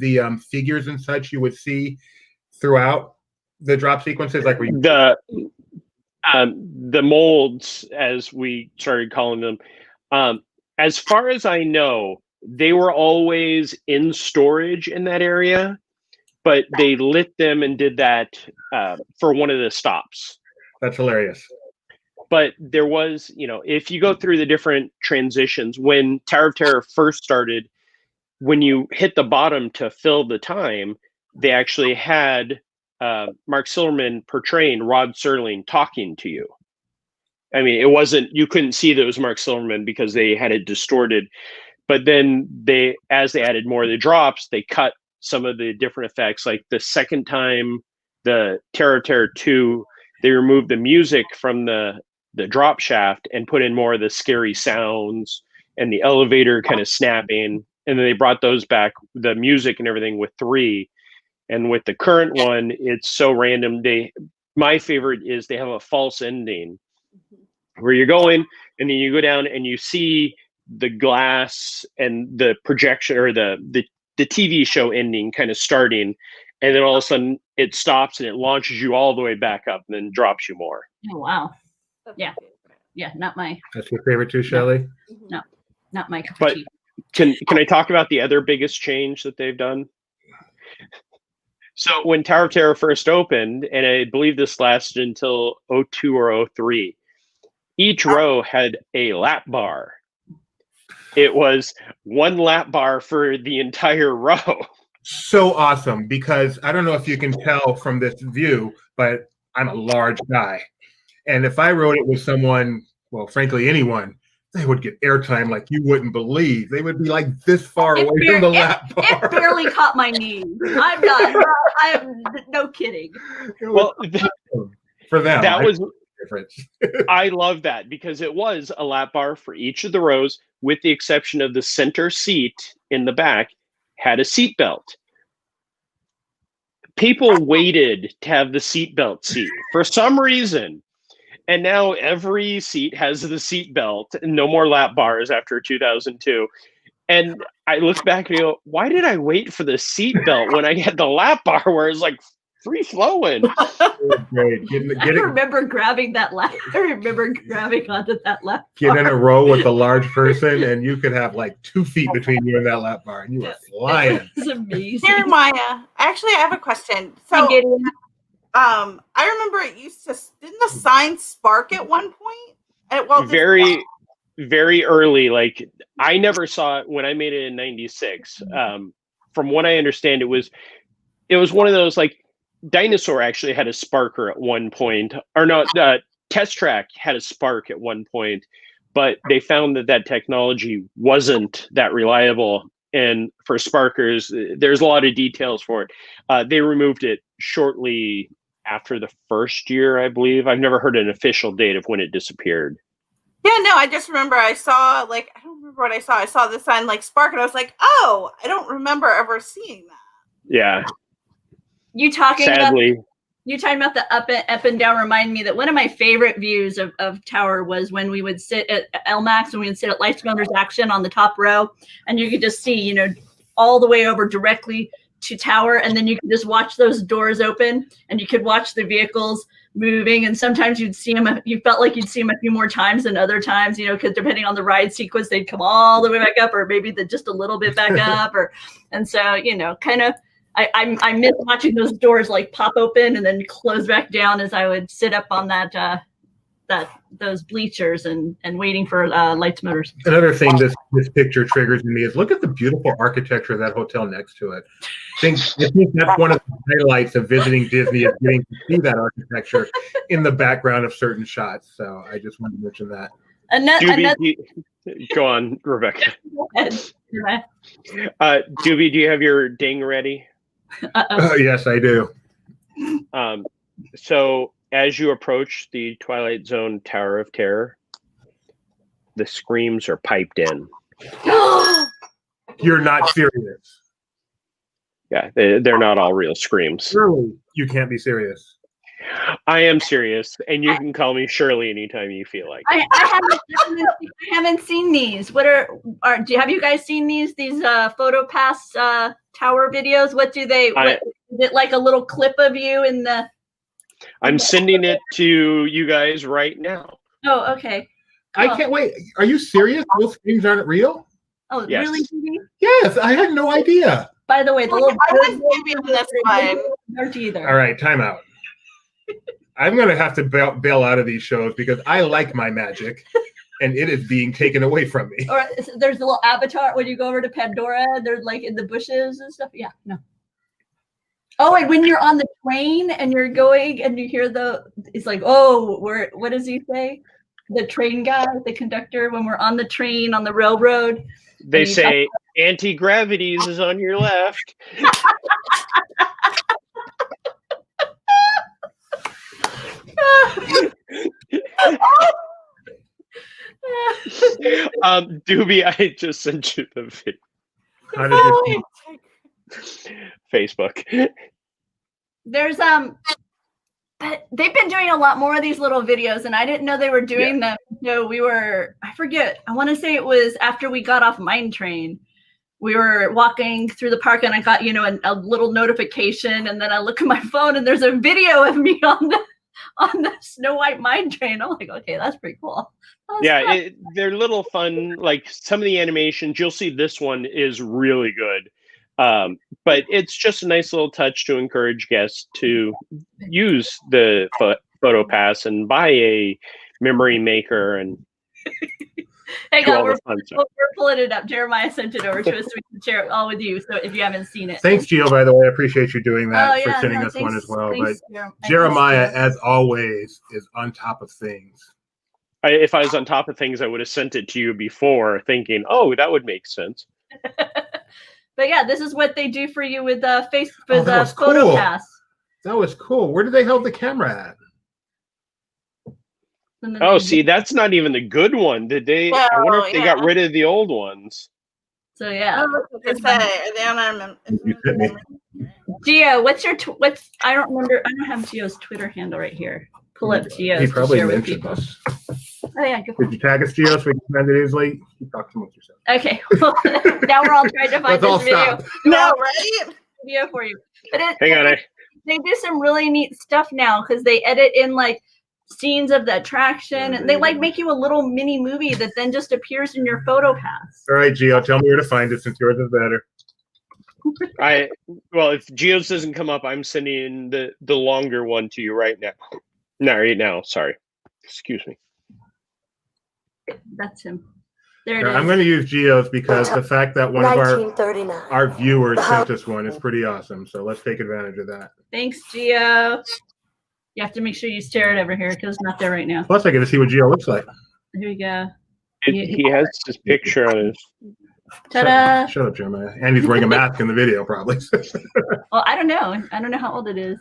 the figures and such you would see throughout the drop sequences? Like the molds, as we started calling them, as far as I know, they were always in storage in that area, but they lit them and did that for one of the stops. That's hilarious. But there was, if you go through the different transitions, when Tower of Terror first started, when you hit the bottom to fill the time, they actually had Mark Silverman portraying Rod Serling talking to you. I mean, you couldn't see that it was Mark Silverman because they had it distorted. But then as they added more of the drops, they cut some of the different effects. Like the second time, the Tower of Terror 2, they removed the music from the drop shaft and put in more of the scary sounds and the elevator kind of snapping. And then they brought those back, the music and everything, with 3. And with the current one, it's so random. My favorite is they have a false ending where you're going and then you go down and you see the glass and the projection or the TV show ending kind of starting. And then all of a sudden it stops and it launches you all the way back up and then drops you more. Oh, wow. Yeah. Not my. That's your favorite too, Shelley? No, not my cup but of tea. Can I talk about the other biggest change that they've done? So when Tower of Terror first opened, and I believe this lasted until 02 or 03, each row had a lap bar. It was 1 lap bar for the entire row. So awesome, because I don't know if you can tell from this view, but I'm a large guy. And if I rode it with someone, well, frankly, anyone, they would get airtime like you wouldn't believe. They would be like this far away from the lap bar. It barely caught my knees. I'm no kidding. Well, for them, that was difference. I love that because it was a lap bar for each of the rows, with the exception of the center seat in the back had a seat belt. People waited to have the seatbelt seat for some reason. And now every seat has the seat belt. No more lap bars after 2002. And I look back and go, why did I wait for the seat belt when I had the lap bar where it's like free flowing? Great. I remember grabbing that lap. I remember grabbing onto that lap Get bar. in a row with a large person, and you could have like 2 feet between you and that lap bar, and you were flying. It's amazing. Jeremiah, actually, I have a question. So, I remember it used to. Didn't the sign spark at one point? At Walt very early. Like I never saw it when I made it in '96. From what I understand, it was one of those like Dinosaur actually had a sparker at one point, or no, Test Track had a spark at one point, but they found that technology wasn't that reliable. And for sparkers, there's a lot of details for it. They removed it shortly after the first year, I believe. I've never heard an official date of when it disappeared. Yeah, no, I just remember I saw, like, I don't remember what I saw. I saw the sign, like, spark, and I was like, oh, I don't remember ever seeing that. Yeah. You talking Sadly. about the up and down remind me that one of my favorite views of Tower was when we would sit at LMAX and we would sit at Light Smelters Action on the top row, and you could just see, all the way over directly to Tower, and then you could just watch those doors open, and you could watch the vehicles moving, and sometimes you'd see them. You felt like you'd see them a few more times than other times, because depending on the ride sequence, they'd come all the way back up, or maybe just a little bit back up, and so kind of. I miss watching those doors like pop open and then close back down as I would sit up on those bleachers and waiting for Lights Motors. Another thing this picture triggers in me is look at the beautiful architecture of that hotel next to it. I think that's one of the highlights of visiting Disney, is getting to see that architecture in the background of certain shots. So I just wanted to mention that. Go on, Rebecca. Go ahead. Doobie, do you have your ding ready? Yes, I do. So as you approach the Twilight Zone Tower of Terror, the screams are piped in. You're not serious. Yeah, they're not all real screams. Surely you can't be serious. I am serious, and you can call me Shirley anytime you feel like. I haven't seen these. Have you guys seen these photo pass tower videos? What do they? Is it like a little clip of you in the? I'm sending it to you guys right now. Oh, okay. Cool. I can't wait. Are you serious? Those screams aren't real? Oh, yes. Really? Yes, I had no idea. By the way, I wouldn't give you this one. Aren't either. All right, time out. I'm going to have to bail out of these shows because I like my magic, and it is being taken away from me. Or there's a little avatar when you go over to Pandora. They're like in the bushes and stuff. Yeah, no. Oh, and when you're on the train and you're going and you hear it's like, oh, what does he say? The train guy, the conductor, when we're on the train on the railroad. They say anti-gravities is on your left. Doobie, I just sent you the video. How did you Facebook. There's but they've been doing a lot more of these little videos, and I didn't know they were doing them. So I forget. I want to say it was after we got off Mine Train. We were walking through the park, and I got a little notification, and then I look at my phone, and there's a video of me on the Snow White Mine Train. I'm like, okay, that's pretty cool. They're little fun. Like some of the animations, you'll see this one is really good. But it's just a nice little touch to encourage guests to use the photo pass and buy a memory maker. And Hang to on, all we're the fun stuff. pulling it up. Jeremiah sent it over to us so we can share it all with you. So if you haven't seen it. Thanks, Gio, by the way. I appreciate you doing that Oh, for yeah, sending no, us one thanks- as well. thanks, But Jeremiah, Gio. as always, is on top of things. If I was on top of things, I would have sent it to you before, thinking, "Oh, that would make sense." But yeah, this is what they do for you with Oh, with that was Photo cool. Pass. That was cool. Where did they hold the camera at? And then Oh, they- see, that's not even the good one. Did they? I wonder if they got rid of the old ones. So yeah, Oh, look what they say. Are they on our You hit me. Gio, what's your what's? I don't remember. I don't have Gio's Twitter handle right here. Pull up Gio's He to probably share with mentioned people. us. Oh yeah, go. Did you tag us, Gio, so we can send it easily? You talk amongst yourselves. Okay, well, now we're all trying to find Let's all this video. stop. No, right? Video for you. But Hang on, they do some really neat stuff now because they edit in like scenes of the attraction and they like make you a little mini movie that then just appears in your Photo Pass. All right, Gio, tell me where to find it since yours is better. well, if Geo's doesn't come up, I'm sending the longer one to you right now. Not right now. Sorry. Excuse me. That's him. There it is. I'm going to use Gio's because the fact that one of 1939. our viewers sent us one is pretty awesome. So let's take advantage of that. Thanks, Gio. You have to make sure you stare it over here because it's not there right now. Plus, I get to see what Gio looks like. Here we go. He has his picture on his. Ta-da! Shut up, Jeremiah. And he's wearing a mask in the video, probably. Well, I don't know. I don't know how old it is.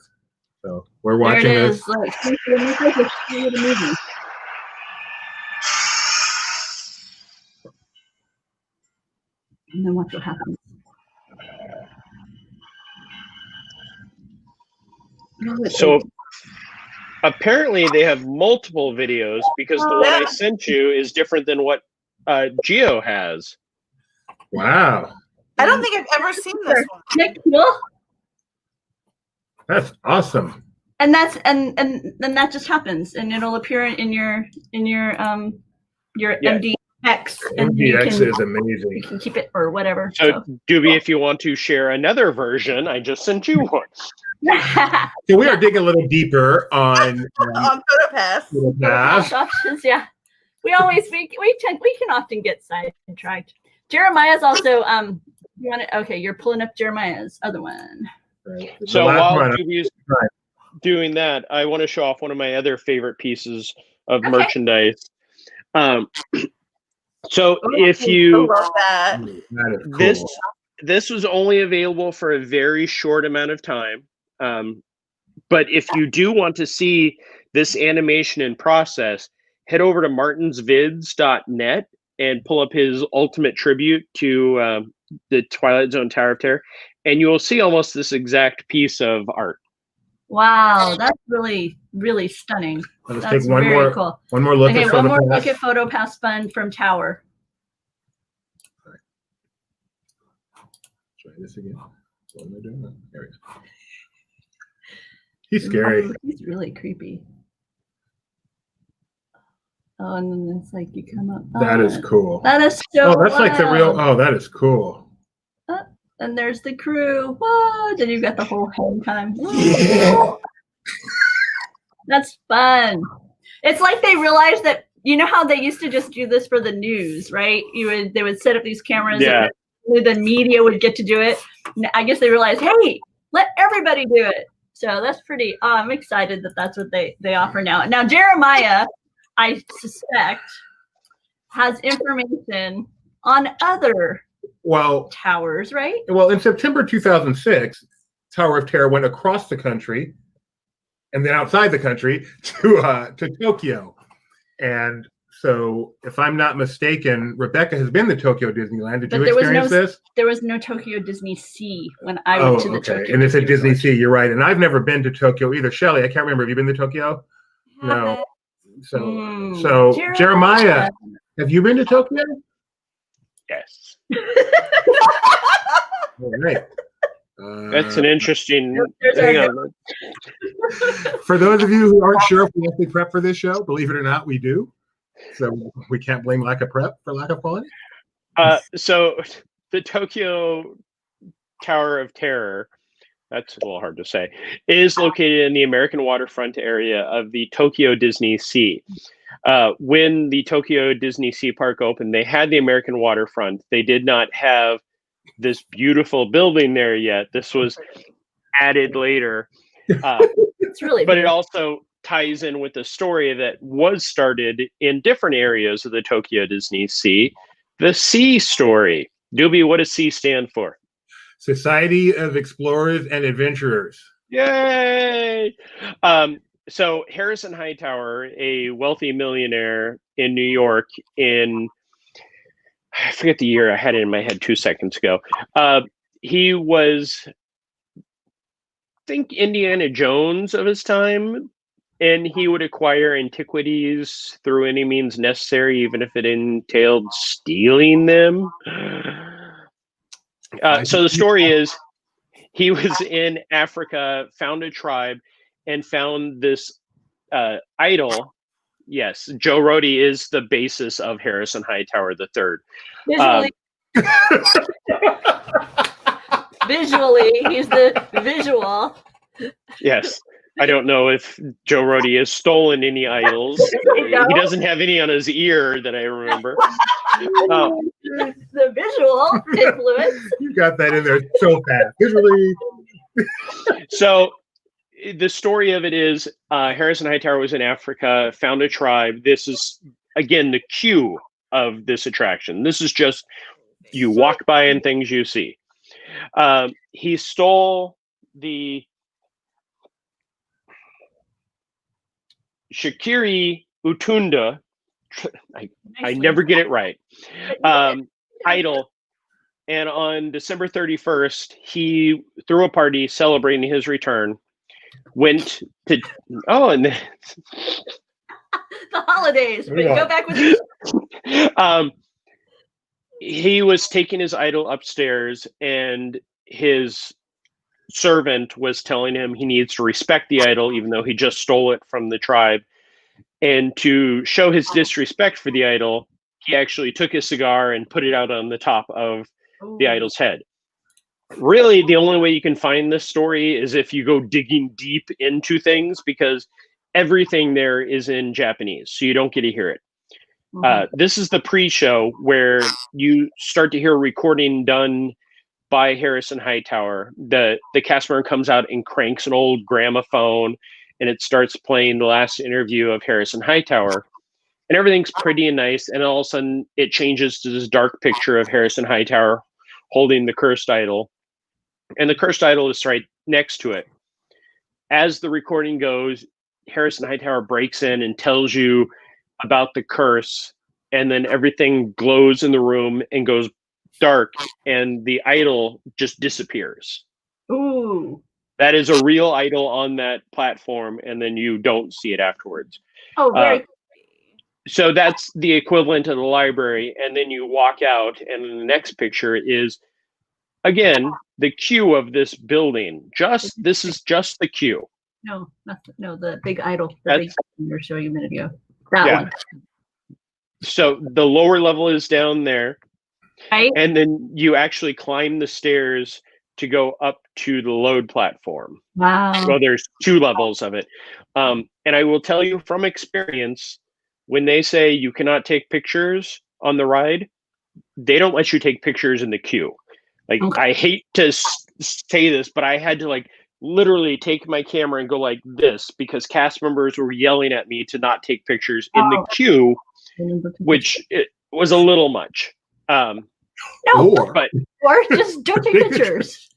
So we're watching there it this. is. Like, it's like a scene of the movie. And then watch what happens. So apparently they have multiple videos because the one I sent you is different than what Geo has. Wow. I don't think I've ever seen this one. Isn't that cool? That's awesome. And that's and then that just happens, and it'll appear in your Yeah. MDX, and you MDX can, is amazing. you can keep it or whatever. So Doobie, if you want to share another version, I just sent you one. So we are digging a little deeper on On Photo Pass. Little Pass. options, yeah. We can often get sidetracked. Jeremiah's also you want to okay, you're pulling up Jeremiah's other one. Right. So The last while one, Doobie is Right. doing that, I want to show off one of my other favorite pieces of Okay. merchandise. So if I you love that. that is cool. this was only available for a very short amount of time. But if you do want to see this animation in process, head over to martinsvids.net and pull up his ultimate tribute to the Twilight Zone Tower of Terror, and you will see almost this exact piece of art. Wow, that's really, really stunning. Let's That's take one very more cool. look Okay, at one Photo more Pass. look at Photo Pass Fun from Tower. Try this again. What am I doing? There he is. He's scary. He's really creepy. Oh, and then it's like you come up. That is cool. That is so. Oh, that's like the real. wild. Oh, that is cool. And there's the crew. Whoa! Then you've got the whole hang time. That's fun. It's like they realized that you know how they used to just do this for the news, right? They would set up these cameras. Yeah. And the media would get to do it. I guess they realized, hey, let everybody do it. So that's pretty. I'm excited that that's what they offer now. Now Jeremiah, I suspect, has information on other Well, towers, right? well, in September 2006, Tower of Terror went across the country, and then outside the country to Tokyo. And so, if I'm not mistaken, Rebecca has been to Tokyo Disneyland. Did But you there was experience this? There was no Tokyo Disney Sea when I Oh, went to the okay. Tokyo. And it's at Disney Resort. Sea. You're right. And I've never been to Tokyo either. Shelley, I can't remember. Have you been to Tokyo? No. So Jeremiah, have you been to Tokyo? Yes. All right. That's an interesting. There's Hang our- on. For those of you who aren't sure if we actually prep for this show, believe it or not, we do. So we can't blame lack of prep for lack of quality. So the Tokyo Tower of Terror that's a little hard to say, is located in the American waterfront area of the Tokyo Disney Sea. When the Tokyo Disney Sea Park opened, they had the American waterfront. They did not have this beautiful building there yet. This was added later. It's really but it beautiful. also ties in with the story that was started in different areas of the Tokyo Disney Sea, the Sea Story. Doobie, what does C stand for? Society of Explorers and Adventurers. Yay! So Harrison Hightower, a wealthy millionaire in New York I forget the year, I had it in my head 2 seconds ago. He was, I think, Indiana Jones of his time, and he would acquire antiquities through any means necessary, even if it entailed stealing them. So the story is, he was in Africa, found a tribe, and found this idol. Yes, Joe Rody is the basis of Harrison Hightower III. Visually, he's the visual. Yes. I don't know if Joe Rody has stolen any idols. He doesn't have any on his ear that I remember. The visual influence. You got that in there so fast. Visually. So the story of it is Harrison Hightower was in Africa, found a tribe. This is, again, the cue of this attraction. This is just you walk by and things you see. He stole the Shakiri Utunda, I never get it right, idol. And on December 31st, he threw a party celebrating his return. Went to and the holidays. We go back with you. He was taking his idol upstairs, and his servant was telling him he needs to respect the idol, even though he just stole it from the tribe. And to show his disrespect for the idol, he actually took his cigar and put it out on the top of the idol's head. Really, the only way you can find this story is if you go digging deep into things, because everything there is in Japanese, so you don't get to hear it. This is the pre-show where you start to hear a recording done by Harrison Hightower. The cast member comes out and cranks an old gramophone, and it starts playing the last interview of Harrison Hightower. And everything's pretty and nice, and all of a sudden it changes to this dark picture of Harrison Hightower holding the cursed idol. And the cursed idol is right next to it. As the recording goes, Harrison Hightower breaks in and tells you about the curse, and then everything glows in the room and goes dark, and the idol just disappears. Ooh. That is a real idol on that platform, and then you don't see it afterwards. Oh, very so that's the equivalent of the library, and then you walk out, and then the next picture is, again, the queue of this building. This is just the queue. No, the big idol. The big you were showing a minute ago. That one. So the lower level is down there, right? And then you actually climb the stairs to go up to the load platform. Wow. Well, there's 2 levels of it. And I will tell you from experience, when they say you cannot take pictures on the ride, they don't let you take pictures in the queue. Like, I hate to say this, but I had to literally take my camera and go like this, because cast members were yelling at me to not take pictures in the queue, which it was a little much. Or just don't take pictures.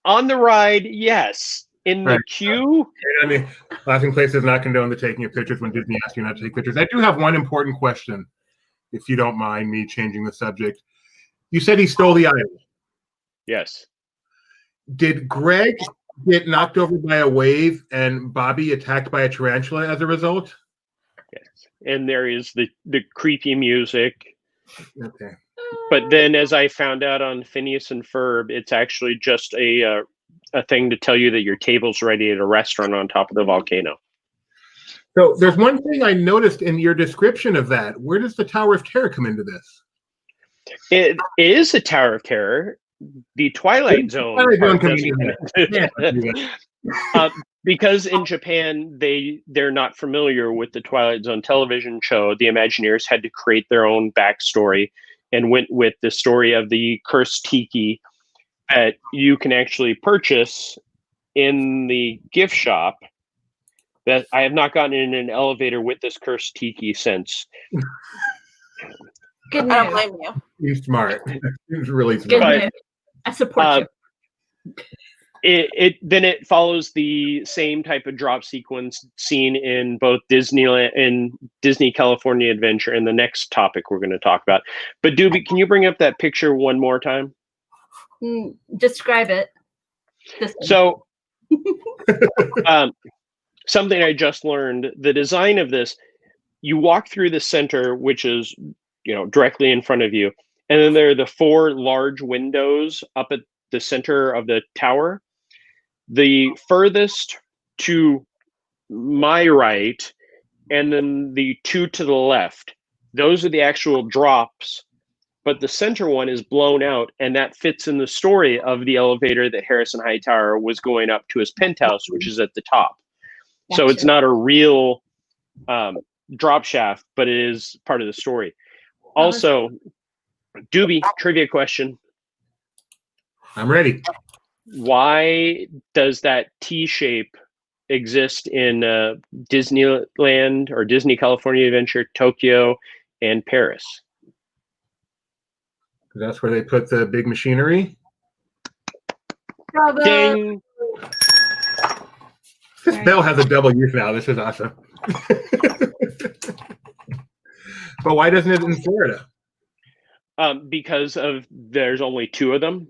On the ride, yes. In the queue, I mean, Laughing Place does not condone the taking of pictures when Disney asks you not to take pictures. I do have one important question, if you don't mind me changing the subject. You said he stole the idol. Yes. Did Greg get knocked over by a wave and Bobby attacked by a tarantula as a result? Yes. And there is the creepy music. Okay. But then, as I found out on Phineas and Ferb, it's actually just a thing to tell you that your table's ready at a restaurant on top of the volcano. So there's one thing I noticed in your description of that. Where does the Tower of Terror come into this? It is a Tower of Terror. the Twilight Zone. Twilight Zone part can doesn't- be because in Japan they're not familiar with the Twilight Zone television show, the Imagineers had to create their own backstory and went with the story of the cursed tiki that you can actually purchase in the gift shop. That I have not gotten in an elevator with this cursed tiki since. Good I don't news. blame you. He's smart. He's really Good smart. news. I support you. It follows the same type of drop sequence seen in both Disneyland and Disney California Adventure and the next topic we're going to talk about. But Doobie, can you bring up that picture one more time? Describe it. So, something I just learned: the design of this, you walk through the center, which is directly in front of you, and then there are the 4 large windows up at the center of the tower. The furthest to my right, and then the 2 to the left, those are the actual drops, but the center one is blown out, and that fits in the story of the elevator that Harrison Hightower was going up to his penthouse, which is at the top. So it's not a real drop shaft, but it is part of the story. Also, Doobie, trivia question. I'm ready. Why does that T shape exist in Disneyland or Disney California Adventure, Tokyo, and Paris? That's where they put the big machinery. Bravo. Ding! This bell has a double use now. This is awesome. But why doesn't it in Florida? Because there's only 2 of them.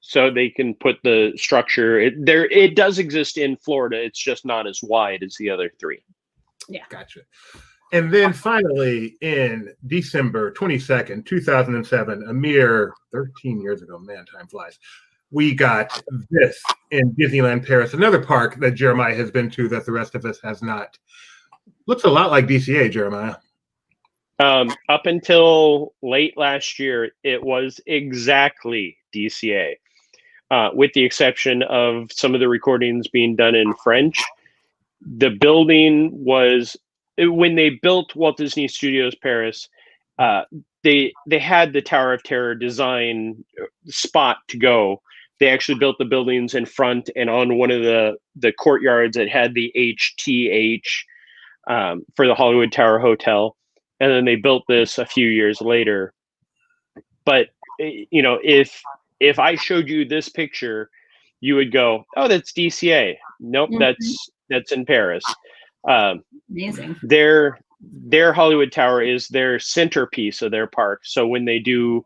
So they can put the structure. It does exist in Florida. It's just not as wide as the other 3. Yeah. Gotcha. And then finally, in December 22nd, 2007, a mere 13 years ago, man, time flies, we got this in Disneyland Paris, another park that Jeremiah has been to that the rest of us has not. Looks a lot like DCA, Jeremiah. Up until late last year, it was exactly DCA. With the exception of some of the recordings being done in French. The building was, when they built Walt Disney Studios Paris, they had the Tower of Terror design spot to go. They actually built the buildings in front, and on one of the courtyards it had the HTH for the Hollywood Tower Hotel. And then they built this a few years later. But if I showed you this picture, you would go, "Oh, that's DCA." Nope, that's in Paris. Amazing. Their Hollywood Tower is their centerpiece of their park. So when they do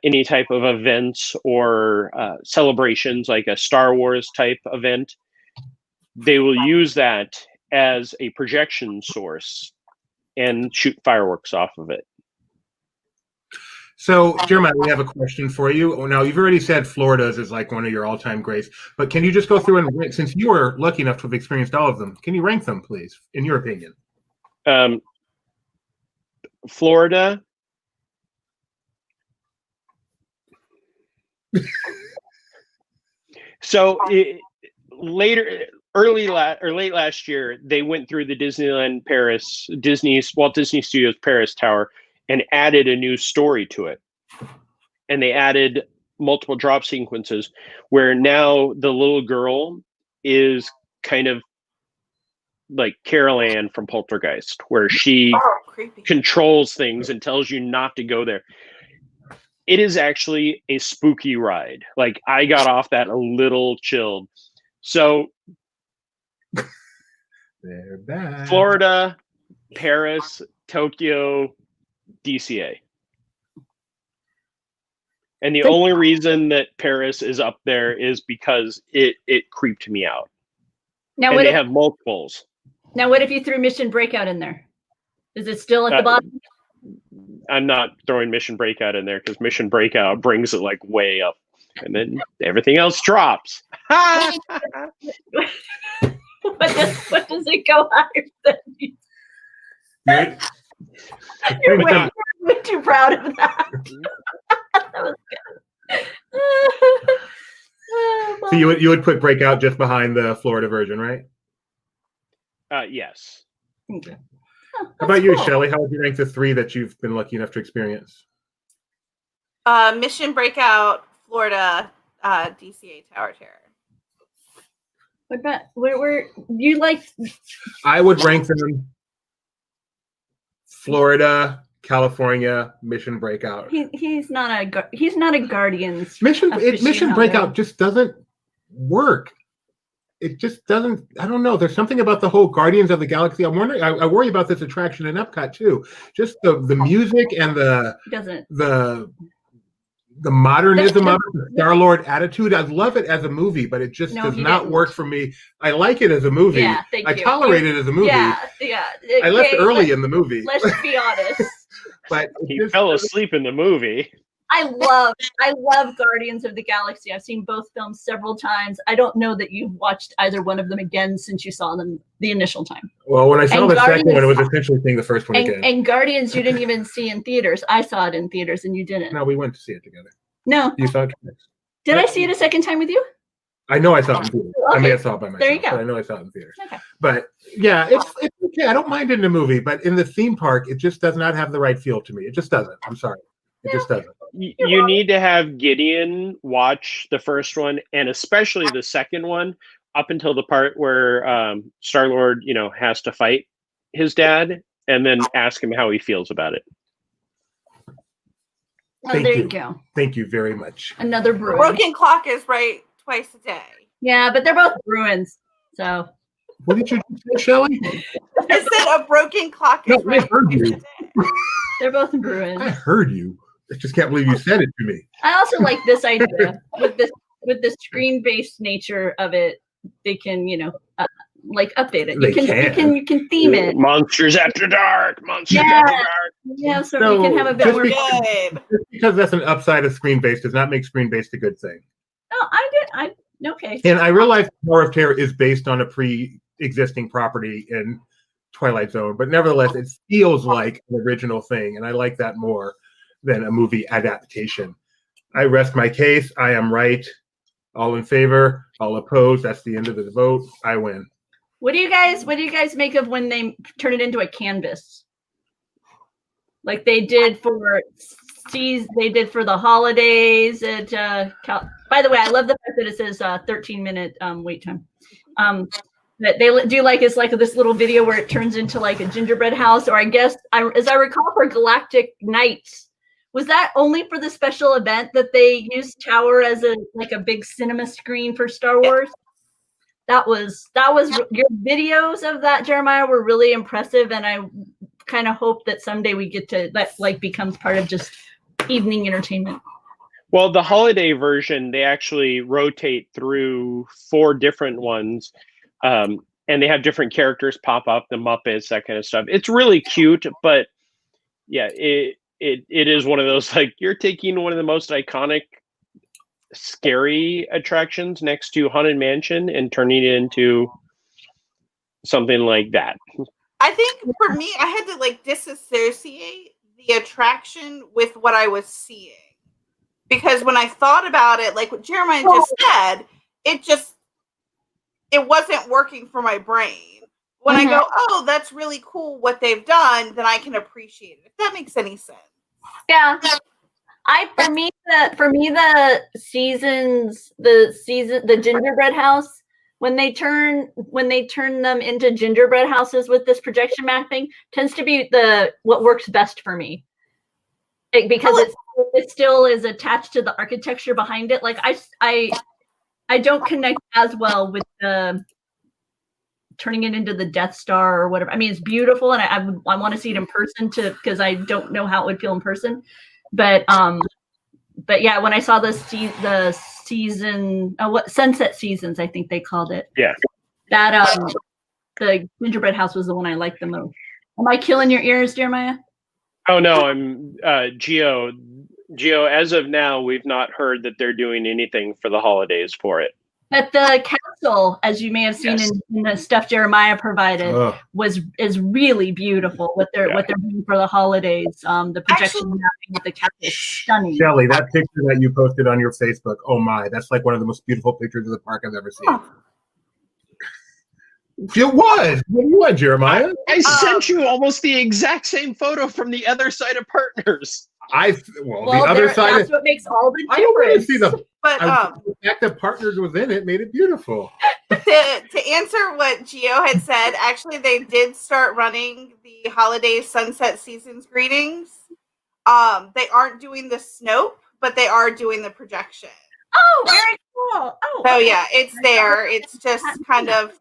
any type of events or celebrations, like a Star Wars type event, they will use that as a projection source and shoot fireworks off of it. So, Jeremiah, we have a question for you. Now, you've already said Florida's is like one of your all-time greats, but can you just go through and rank, since you were lucky enough to have experienced all of them, can you rank them, please, in your opinion? Florida. So late last year, they went through the Disneyland Paris, Walt Disney Studios Paris Tower, and added a new story to it. And they added multiple drop sequences where now the little girl is kind of like Carol Ann from Poltergeist, where she controls things and tells you not to go there. It is actually a spooky ride. Like, I got off that a little chilled. So they're back. Florida, Paris, Tokyo, DCA. And the only reason that Paris is up there is because it creeped me out. Now, and they have multiples. Now, what if you threw Mission Breakout in there? Is it still at the bottom? I'm not throwing Mission Breakout in there because Mission Breakout brings it like way up, and then everything else drops. What does it go higher than? You're way too proud of that. That was good. So you would put Breakout just behind the Florida version, right? Yes. Okay. How about you, Shelley? How would you rank the three that you've been lucky enough to experience? Mission Breakout, Florida, DCA Tower Terror. What about where you like? I would rank them Florida, California, Mission Breakout. He's not a Guardians. Mission aficionado. Breakout just doesn't work. It just doesn't. I don't know. There's something about the whole Guardians of the Galaxy. I'm wondering. I worry about this attraction in Epcot too. Just the music and the modernism of it, the Star-Lord attitude. I love it as a movie, but it just does not work for me. I like it as a movie. Yeah, I tolerate it as a movie. Yeah. I left early in the movie. Let's be honest. But he fell asleep in the movie. I love Guardians of the Galaxy. I've seen both films several times. I don't know that you've watched either one of them again since you saw them the initial time. Well, when I saw the second one, it was essentially seeing the first one again. And Guardians, you didn't even see in theaters. I saw it in theaters, and you didn't. No, we went to see it together. No. You saw it twice. Did I see it a second time with you? I know I saw it in theaters. Okay. I may have saw it by myself. There you go. But I know I saw it in theaters. Okay. But yeah, it's okay. I don't mind it in a movie, but in the theme park, it just does not have the right feel to me. It just doesn't. I'm sorry. It just doesn't. You need to have Gideon watch the first one and especially the second one up until the part where Star-Lord, has to fight his dad, and then ask him how he feels about it. There you go. Thank you very much. Another Bruin. Broken clock is right twice a day. Yeah, but they're both Bruins. So. What did you say, Shelley? I said a broken clock is right twice a day. They're both Bruins. I heard you. I just can't believe you said it to me. I also like this idea with the screen-based nature of it. They can, update it. You can theme it. Monsters After Dark. Monsters After Dark. Yeah, so you can have a bit more. Just because that's an upside of screen-based does not make screen-based a good thing. Oh, okay. And I realize Tower of Terror is based on a pre-existing property in Twilight Zone, but nevertheless, it feels like an original thing, and I like that more than a movie adaptation. I rest my case. I am right. All in favor, all opposed. That's the end of the vote. I win. What do you guys make of when they turn it into a canvas? Like they did for the holidays at by the way, I love the fact that it says 13-minute wait time. That they do it's like this little video where it turns into like a gingerbread house, or I guess as I recall for Galactic Nights. Was that only for the special event that they used Tower as a big cinema screen for Star Wars? That was your videos of that, Jeremiah, were really impressive, and I kind of hope that someday we get to that becomes part of just evening entertainment. Well, the holiday version, they actually rotate through 4 different ones, and they have different characters pop up, the Muppets, that kind of stuff. It's really cute, but yeah, it is one of those, you're taking one of the most iconic, scary attractions next to Haunted Mansion and turning it into something like that. I think for me, I had to disassociate the attraction with what I was seeing. Because when I thought about it, like what Jeremiah just said, it wasn't working for my brain. When I go, oh, that's really cool what they've done, then I can appreciate it. If that makes any sense. Yeah. For me the gingerbread house, when they turn them into gingerbread houses with this projection mapping, tends to be what works best for me. Because it still is attached to the architecture behind it. Like I don't connect as well with the turning it into the Death Star or whatever. I mean, it's beautiful, and I want to see it in person because I don't know how it would feel in person. But yeah, when I saw the season, Sunset Seasons, I think they called it. Yeah. That the gingerbread house was the one I liked the most. Am I killing your ears, Jeremiah? Oh no, I'm Geo. As of now, we've not heard that they're doing anything for the holidays for it. But the castle, as you may have seen in the stuff Jeremiah provided, is really beautiful. What they're doing for the holidays. The projection mapping of the castle is stunning. Shelly, that picture that you posted on your Facebook, oh my, that's like one of the most beautiful pictures of the park I've ever seen. Oh. It was. What, Jeremiah? I sent you almost the exact same photo from the other side of Partners. The other side. That's what makes all the difference. I don't want to see the But fact that Partners was in it made it beautiful. to answer what Gio had said, actually they did start running the holiday sunset seasons greetings. They aren't doing the Snope, but they are doing the projection. Oh, very cool. Oh, so yeah, it's there. It's just kind of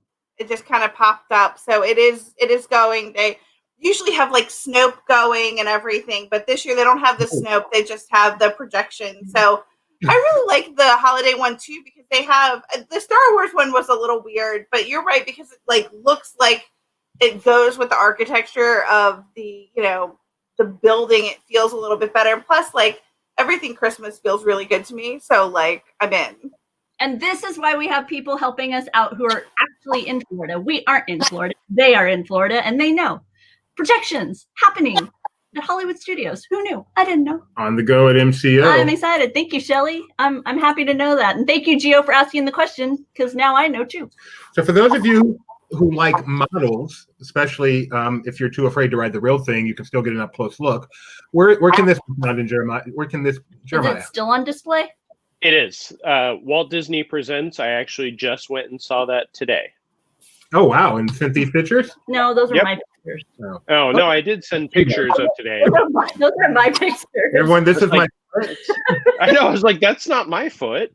popped up. So it is going. They usually have like Snope going and everything, but this year they don't have the Snope. They just have the projection. So I really like the holiday one too, because they have the Star Wars one was a little weird, but you're right, because it like looks like it goes with the architecture of the, the building. It feels a little bit better. Plus, like, everything Christmas feels really good to me. So like, I'm in. And this is why we have people helping us out who are actually in Florida. We aren't in Florida. They are in Florida, and they know. Projections happening at Hollywood Studios. Who knew? I didn't know. On the go at MCO. I'm excited. Thank you, Shelly. I'm happy to know that. And thank you, Gio, for asking the question, because now I know too. So for those of you who like models, especially if you're too afraid to ride the real thing, you can still get an up close look. Where can this be found in Jeremiah? Where can this Jeremiah? Is it still on display? It is. Walt Disney Presents. I actually just went and saw that today. Oh, wow. And sent these pictures? No, those are my pictures. Oh, no, I did send pictures of today. Those are my pictures. Everyone, this is like, my foot. I know. I was like, that's not my foot.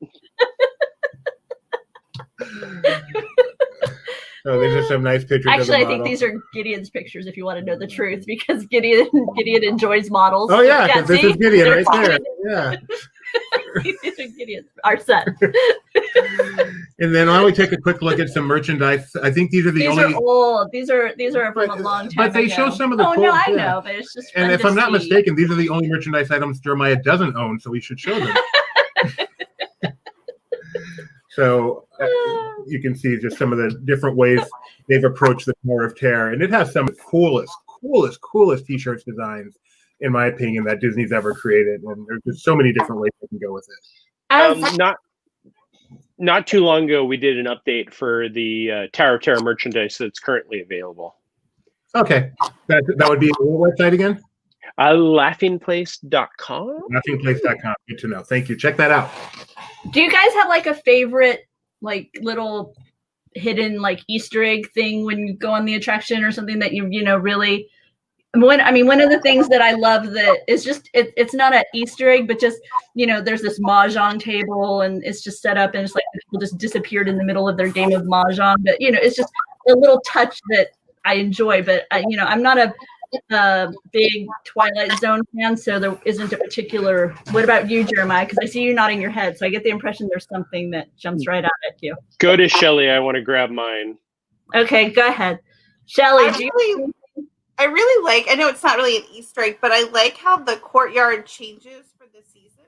Oh, these are some nice pictures. Actually, I think these are Gideon's pictures, if you want to know the truth, because Gideon enjoys models. Oh, yeah, because this is Gideon right there. Yeah. Gideon, our son. And then why don't we take a quick look at some merchandise? I think these are the only. These are old. These are from a long time But they ago. show some of the. Oh no, I know, but it's just. And if I'm not mistaken, these are the only merchandise items Jeremiah doesn't own, so we should show them. So you can see just some of the different ways they've approached the Tower of Terror, and it has some of the coolest T-shirts designs, in my opinion, that Disney's ever created. And there's just so many different ways they can go with it. Not too long ago, we did an update for the Tower of Terror merchandise that's currently available. Okay, that would be what website again? Laughingplace.com. Laughingplace.com. Good to know. Thank you. Check that out. Do you guys have like a favorite, like little hidden like Easter egg thing when you go on the attraction or something that you really? One of the things that I love that is just it's not an Easter egg, but just there's this mahjong table and it's just set up and it's like people just disappeared in the middle of their game of mahjong. But it's just a little touch that I enjoy. But I'm not a big Twilight Zone fan, so there isn't a particular. What about you, Jeremiah? Because I see you nodding your head, so I get the impression there's something that jumps right out at you. Go to Shelly. I want to grab mine. Okay, go ahead, Shelly. I really like. I know it's not really an Easter egg, but I like how the courtyard changes for the season,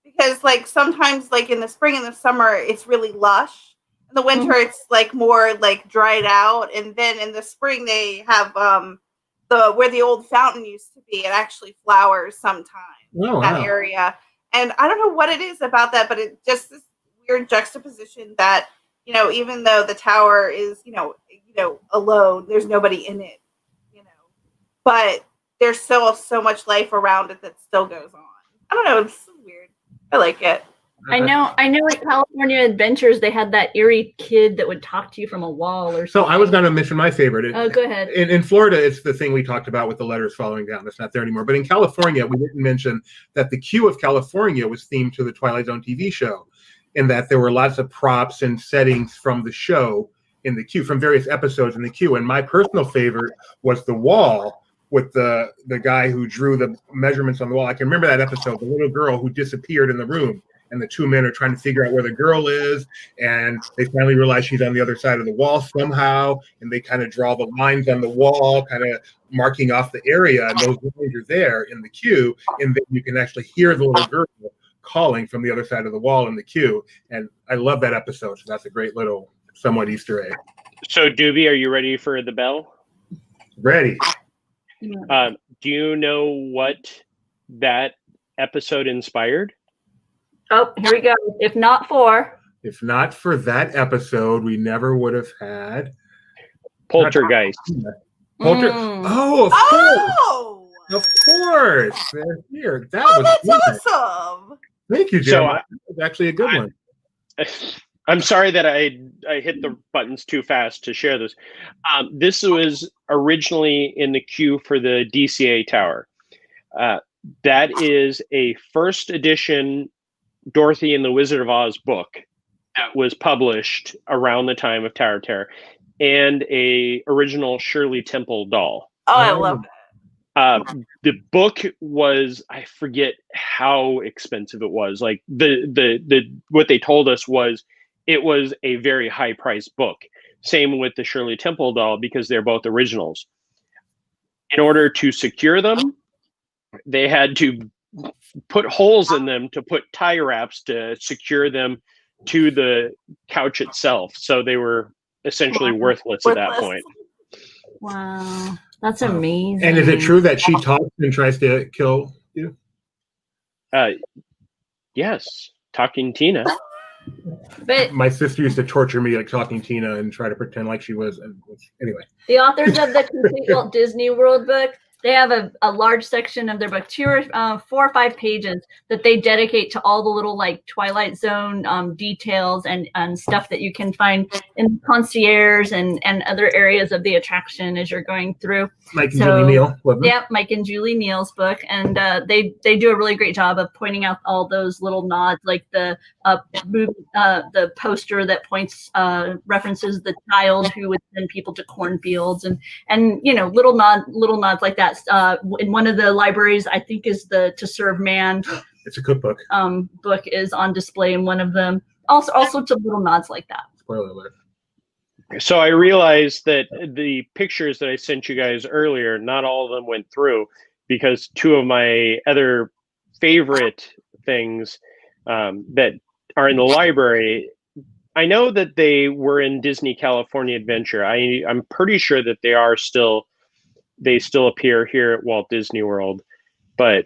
because like sometimes like in the spring and the summer it's really lush. In the winter it's like more like dried out, and then in the spring they have where the old fountain used to be, it actually flowers sometimes in that area. And I don't know what it is about that, but it just this weird juxtaposition that, even though the tower is, alone, there's nobody in it, but there's still so much life around it that still goes on. I don't know. It's weird. I like it. I know in California Adventures, they had that eerie kid that would talk to you from a wall or something. So I was going to mention my favorite. Oh, go ahead. In Florida, it's the thing we talked about with the letters falling down. That's not there anymore. But in California, we didn't mention that the queue of California was themed to the Twilight Zone TV show, and that there were lots of props and settings from the show in the queue, from various episodes in the queue. And my personal favorite was the wall with the guy who drew the measurements on the wall. I can remember that episode, the little girl who disappeared in the room. And the two men are trying to figure out where the girl is, and they finally realize she's on the other side of the wall somehow, and they kind of draw the lines on the wall, kind of marking off the area, and those lines are there in the queue, and then you can actually hear the little girl calling from the other side of the wall in the queue. And I love that episode. So that's a great little somewhat Easter egg. So, Doobie, are you ready for the bell? Ready. Do you know what that episode inspired? Oh, here we go. If not for that episode, we never would have had Poltergeist. Oh, of course. Of course. They're here. That's awesome. Thank you, Jim. So That was actually a good one. I'm sorry that I hit the buttons too fast to share this. This was originally in the queue for the DCA Tower. That is a first edition Dorothy and the Wizard of Oz book that was published around the time of Tower of Terror, and a original Shirley Temple doll. Oh, I love that. The book was, I forget how expensive it was. Like the what they told us was it was a very high priced book. Same with the Shirley Temple doll, because they're both originals. In order to secure them, they had to put holes in them to put tie wraps to secure them to the couch itself. So they were essentially worthless at that point. Wow, that's amazing. And is it true that she talks and tries to kill you? Yes, Talking Tina. But My sister used to torture me like Talking Tina and try to pretend like she was. Anyway. the authors of the Complete Walt Disney World book, they have a large section of their book, 4 or 5 pages, that they dedicate to all the little like Twilight Zone details and stuff that you can find in concierge and other areas of the attraction as you're going through. Mike and Julie Neal. Yeah, Mike and Julie Neal's book, and they do a really great job of pointing out all those little nods, like the poster that points references the child who would send people to cornfields, and you know, little nods like that. In one of the libraries, I think is the To Serve Man. It's a cookbook. Book is on display in one of them. All sorts of little nods like that. Spoiler alert. So I realized that the pictures that I sent you guys earlier, not all of them went through, because 2 of my other favorite things that are in the library, I know that they were in Disney California Adventure. I'm pretty sure that they still appear here at Walt Disney World, but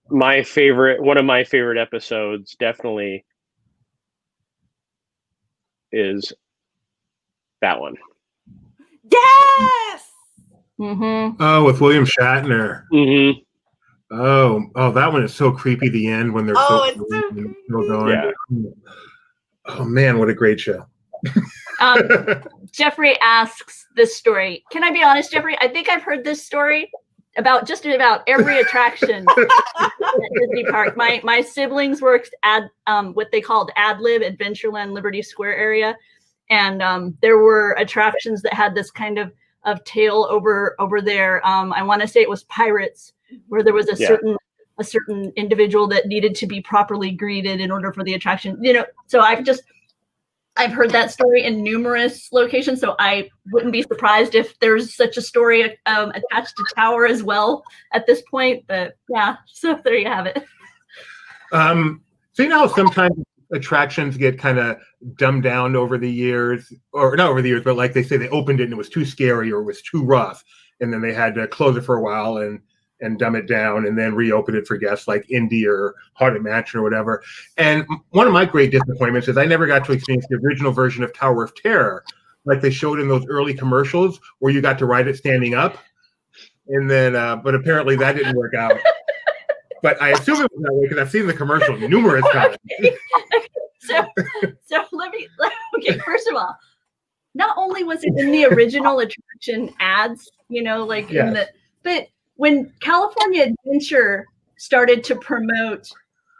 one of my favorite episodes definitely is that one. Yes. Mm-hmm. Oh, with William Shatner. Mm-hmm. Oh, that one is so creepy. The end when they're It's so creepy. going. Yeah. Oh man, what a great show. Jeffrey asks this story. Can I be honest, Jeffrey? I think I've heard this story about just about every attraction at Disney Park. My siblings worked at what they called Ad Lib, Adventureland Liberty Square area, and there were attractions that had this kind of tale over there. I want to say it was Pirates, where there was a certain individual that needed to be properly greeted in order for the attraction. You know, so I've heard that story in numerous locations, so I wouldn't be surprised if there's such a story attached to Tower as well at this point. But yeah, so there you have it. So you know how sometimes attractions get kind of dumbed down over the years, or not over the years, but like they say they opened it and it was too scary or it was too rough, and then they had to close it for a while and dumb it down and then reopen it for guests like Indy or Haunted Mansion or whatever. And one of my great disappointments is I never got to experience the original version of Tower of Terror, like they showed in those early commercials where you got to ride it standing up. And then, but apparently that didn't work out. But I assume it was that way because I've seen the commercial numerous times. So okay, first of all, not only was it in the original attraction ads, you know, like but when California Adventure started to promote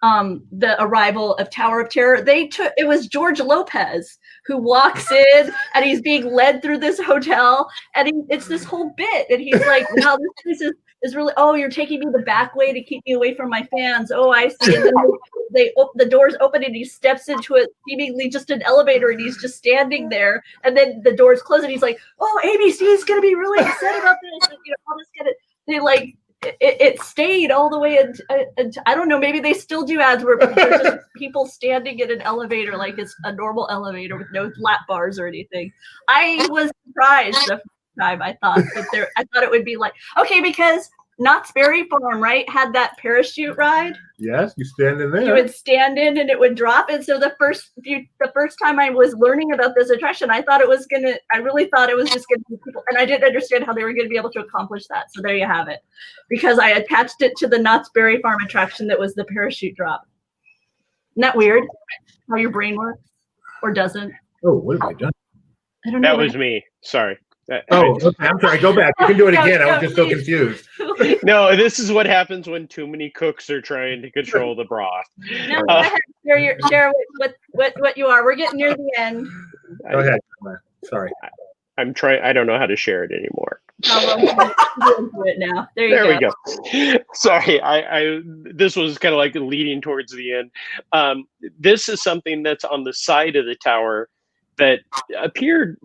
the arrival of Tower of Terror, it was George Lopez who walks in and he's being led through this hotel, and it's this whole bit, and he's like, "Wow, this place is really. Oh, you're taking me the back way to keep me away from my fans. Oh, I see." And then the doors open and he steps into it, seemingly just an elevator, and he's just standing there, and then the doors close and he's like, "Oh, ABC is gonna be really upset about this." And, you know, all this kind of. They like it stayed all the way into, I don't know, maybe they still do ads where there's just people standing in an elevator like it's a normal elevator with no lap bars or anything. I was surprised the first time. I thought it would be like, okay, because Knott's Berry Farm, right, had that parachute ride. Yes, you stand in there. You would stand in and it would drop. And so the first time I was learning about this attraction, I really thought it was just gonna be people, and I didn't understand how they were gonna be able to accomplish that. So there you have it. Because I attached it to the Knott's Berry Farm attraction that was the parachute drop. Isn't that weird? How your brain works or doesn't? Oh, what have I done? I don't know. That was me. Sorry. Oh, okay. I'm sorry. Go back. You can do it again. I was just so please. confused. No, this is what happens when too many cooks are trying to control the broth. No, go ahead. Share what you are. We're getting near the end. Go ahead. Sorry. I'm trying. I don't know how to share it anymore. We'll do it now. There we go. Sorry, I this was kind of like leading towards the end. This is something that's on the side of the tower that appeared,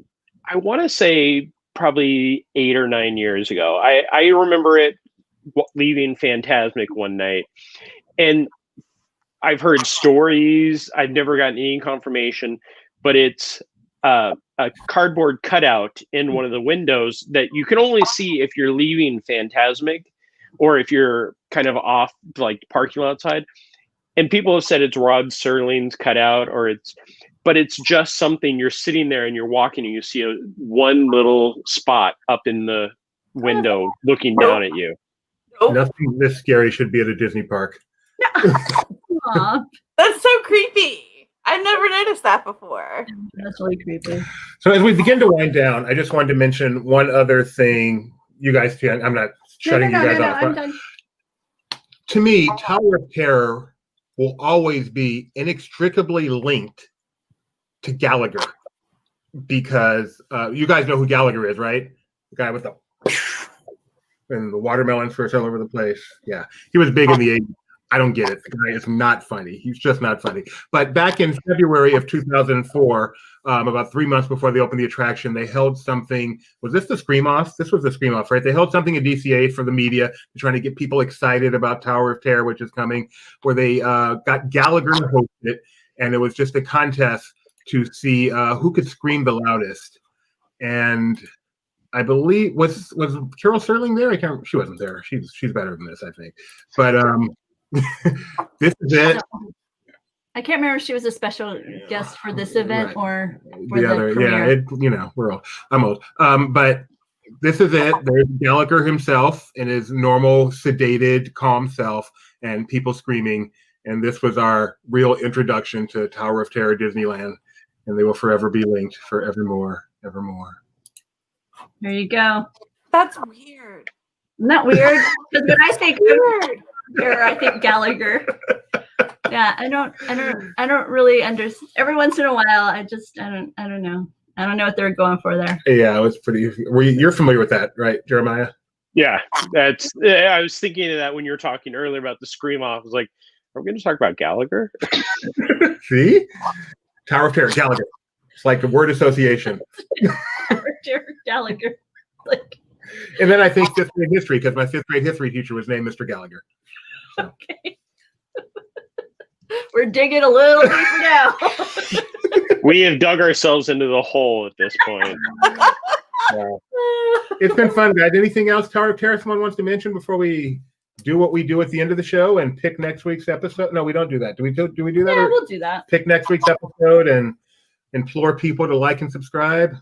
I want to say, probably 8 or 9 years ago. I remember it leaving Fantasmic one night, and I've heard stories. I've never gotten any confirmation, but it's a cardboard cutout in one of the windows that you can only see if you're leaving Fantasmic or if you're kind of off, like parking lot outside. And people have said it's Rod Serling's cutout, but it's just something, you're sitting there and you're walking and you see one little spot up in the window looking down at you. Nothing this scary should be at a Disney park. Aw, That's so creepy. I've never noticed that before. that's really creepy. So as we begin to wind down, I just wanted to mention one other thing. You guys can, I'm not shutting you guys off. I'm done. To me, Tower of Terror will always be inextricably linked to Gallagher, because you guys know who Gallagher is, right? The guy with the and the watermelons first all over the place. Yeah, he was big in the 80s. I don't get it. The guy is not funny. He's just not funny. But back in February of 2004, about 3 months before they opened the attraction, they held something. Was this the Scream Off? This was the Scream Off, right? They held something at DCA for the media, trying to get people excited about Tower of Terror, which is coming, where they got Gallagher to host it, and it was just a contest to see who could scream the loudest. And I believe was Carol Serling there? She wasn't there. She's better than this, I think. But this is it. I can't remember if she was a special guest for this event or for the other. premiere. Yeah, we're old. I'm old. But this is it. There's Gallagher himself in his normal, sedated, calm self, and people screaming. And this was our real introduction to Tower of Terror Disneyland. And they will forever be linked forevermore, evermore. There you go. That's weird. Isn't that weird? Because when I say weird, I think Gallagher. Yeah, I don't really understand. Every once in a while, I don't know. I don't know what they're going for there. Yeah, it was pretty. You're familiar with that, right, Jeremiah? Yeah, I was thinking of that when you were talking earlier about the Scream Off. I was like, are we going to talk about Gallagher? See? Tower of Terror, Gallagher. It's like a word association. Tower of Terror, Gallagher. Like. And then I think fifth grade history, because my fifth grade history teacher was named Mr. Gallagher. So. Okay. We're digging a little deeper now. We have dug ourselves into the hole at this point. It's been fun, guys. Anything else Tower of Terror someone wants to mention before we do what we do at the end of the show and pick next week's episode? No, we don't do that. Do we do that? Yeah, we'll do that. Pick next week's episode and implore people to like and subscribe?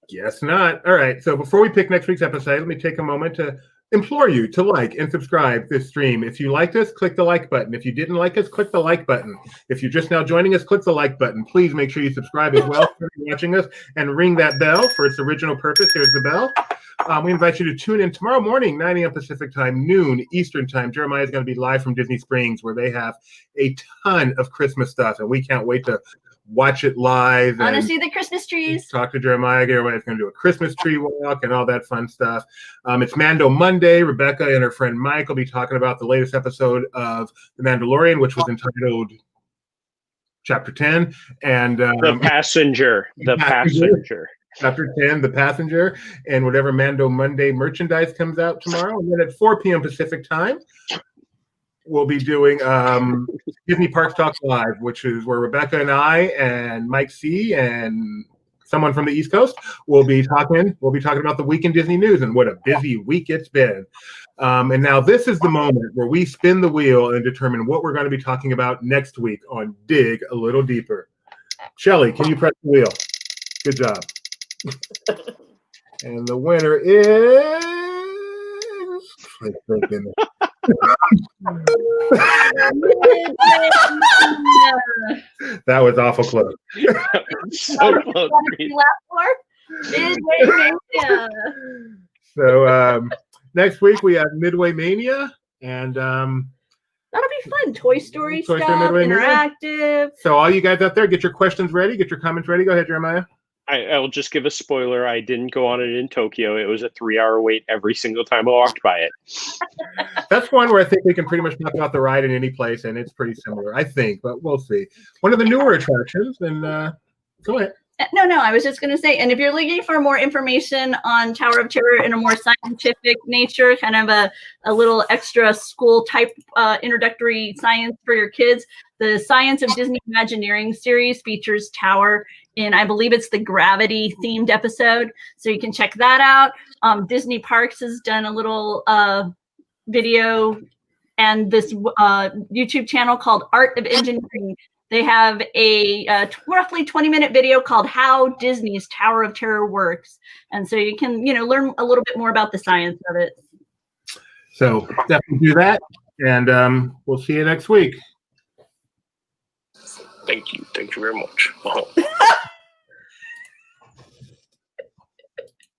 Guess not. All right. So before we pick next week's episode, let me take a moment to implore you to like and subscribe this stream. If you liked us, click the like button. If you didn't like us, click the like button. If you're just now joining us, click the like button. Please make sure you subscribe as well if you're watching us, and ring that bell for its original purpose. Here's the bell. We invite you to tune in tomorrow morning, 9 a.m. Pacific time, noon Eastern time. Jeremiah is going to be live from Disney Springs, where they have a ton of Christmas stuff, and we can't wait to watch it live. I want to see the Christmas trees. Talk to Jeremiah. Jeremiah's going to do a Christmas tree walk and all that fun stuff. It's Mando Monday. Rebecca and her friend Mike will be talking about the latest episode of The Mandalorian, which was entitled Chapter 10. And The Passenger. Chapter 10, The Passenger, and whatever Mando Monday merchandise comes out tomorrow. And then at 4 p.m. Pacific time, we'll be doing Disney Parks Talk Live, which is where Rebecca and I and Mike C. and someone from the East Coast will be talking. We'll be talking about the week in Disney news and what a busy week it's been. And now this is the moment where we spin the wheel and determine what we're going to be talking about next week on Dig a Little Deeper. Shelley, can you press the wheel? Good job. And the winner is... That was awful close. So close. So next week we have Midway Mania, and that'll be fun. Toy Story Toy Story stuff, Midway Mania. interactive. So all you guys out there, get your questions ready, get your comments ready. Go ahead, Jeremiah. I'll just give a spoiler. I didn't go on it in Tokyo. It was a 3-hour wait every single time I walked by it. That's one where I think we can pretty much talk about the ride in any place, and it's pretty similar, I think, but we'll see. One of the newer attractions, and go ahead. No, I was just going to say, and if you're looking for more information on Tower of Terror in a more scientific nature, kind of a little extra school type introductory science for your kids, the Science of Disney Imagineering series features Tower in, I believe it's the Gravity themed episode. So you can check that out. Disney Parks has done a little video, and this YouTube channel called Art of Engineering. They have a roughly 20-minute video called How Disney's Tower of Terror Works. And so you can, learn a little bit more about the science of it. So definitely do that. And we'll see you next week. Thank you. Thank you very much.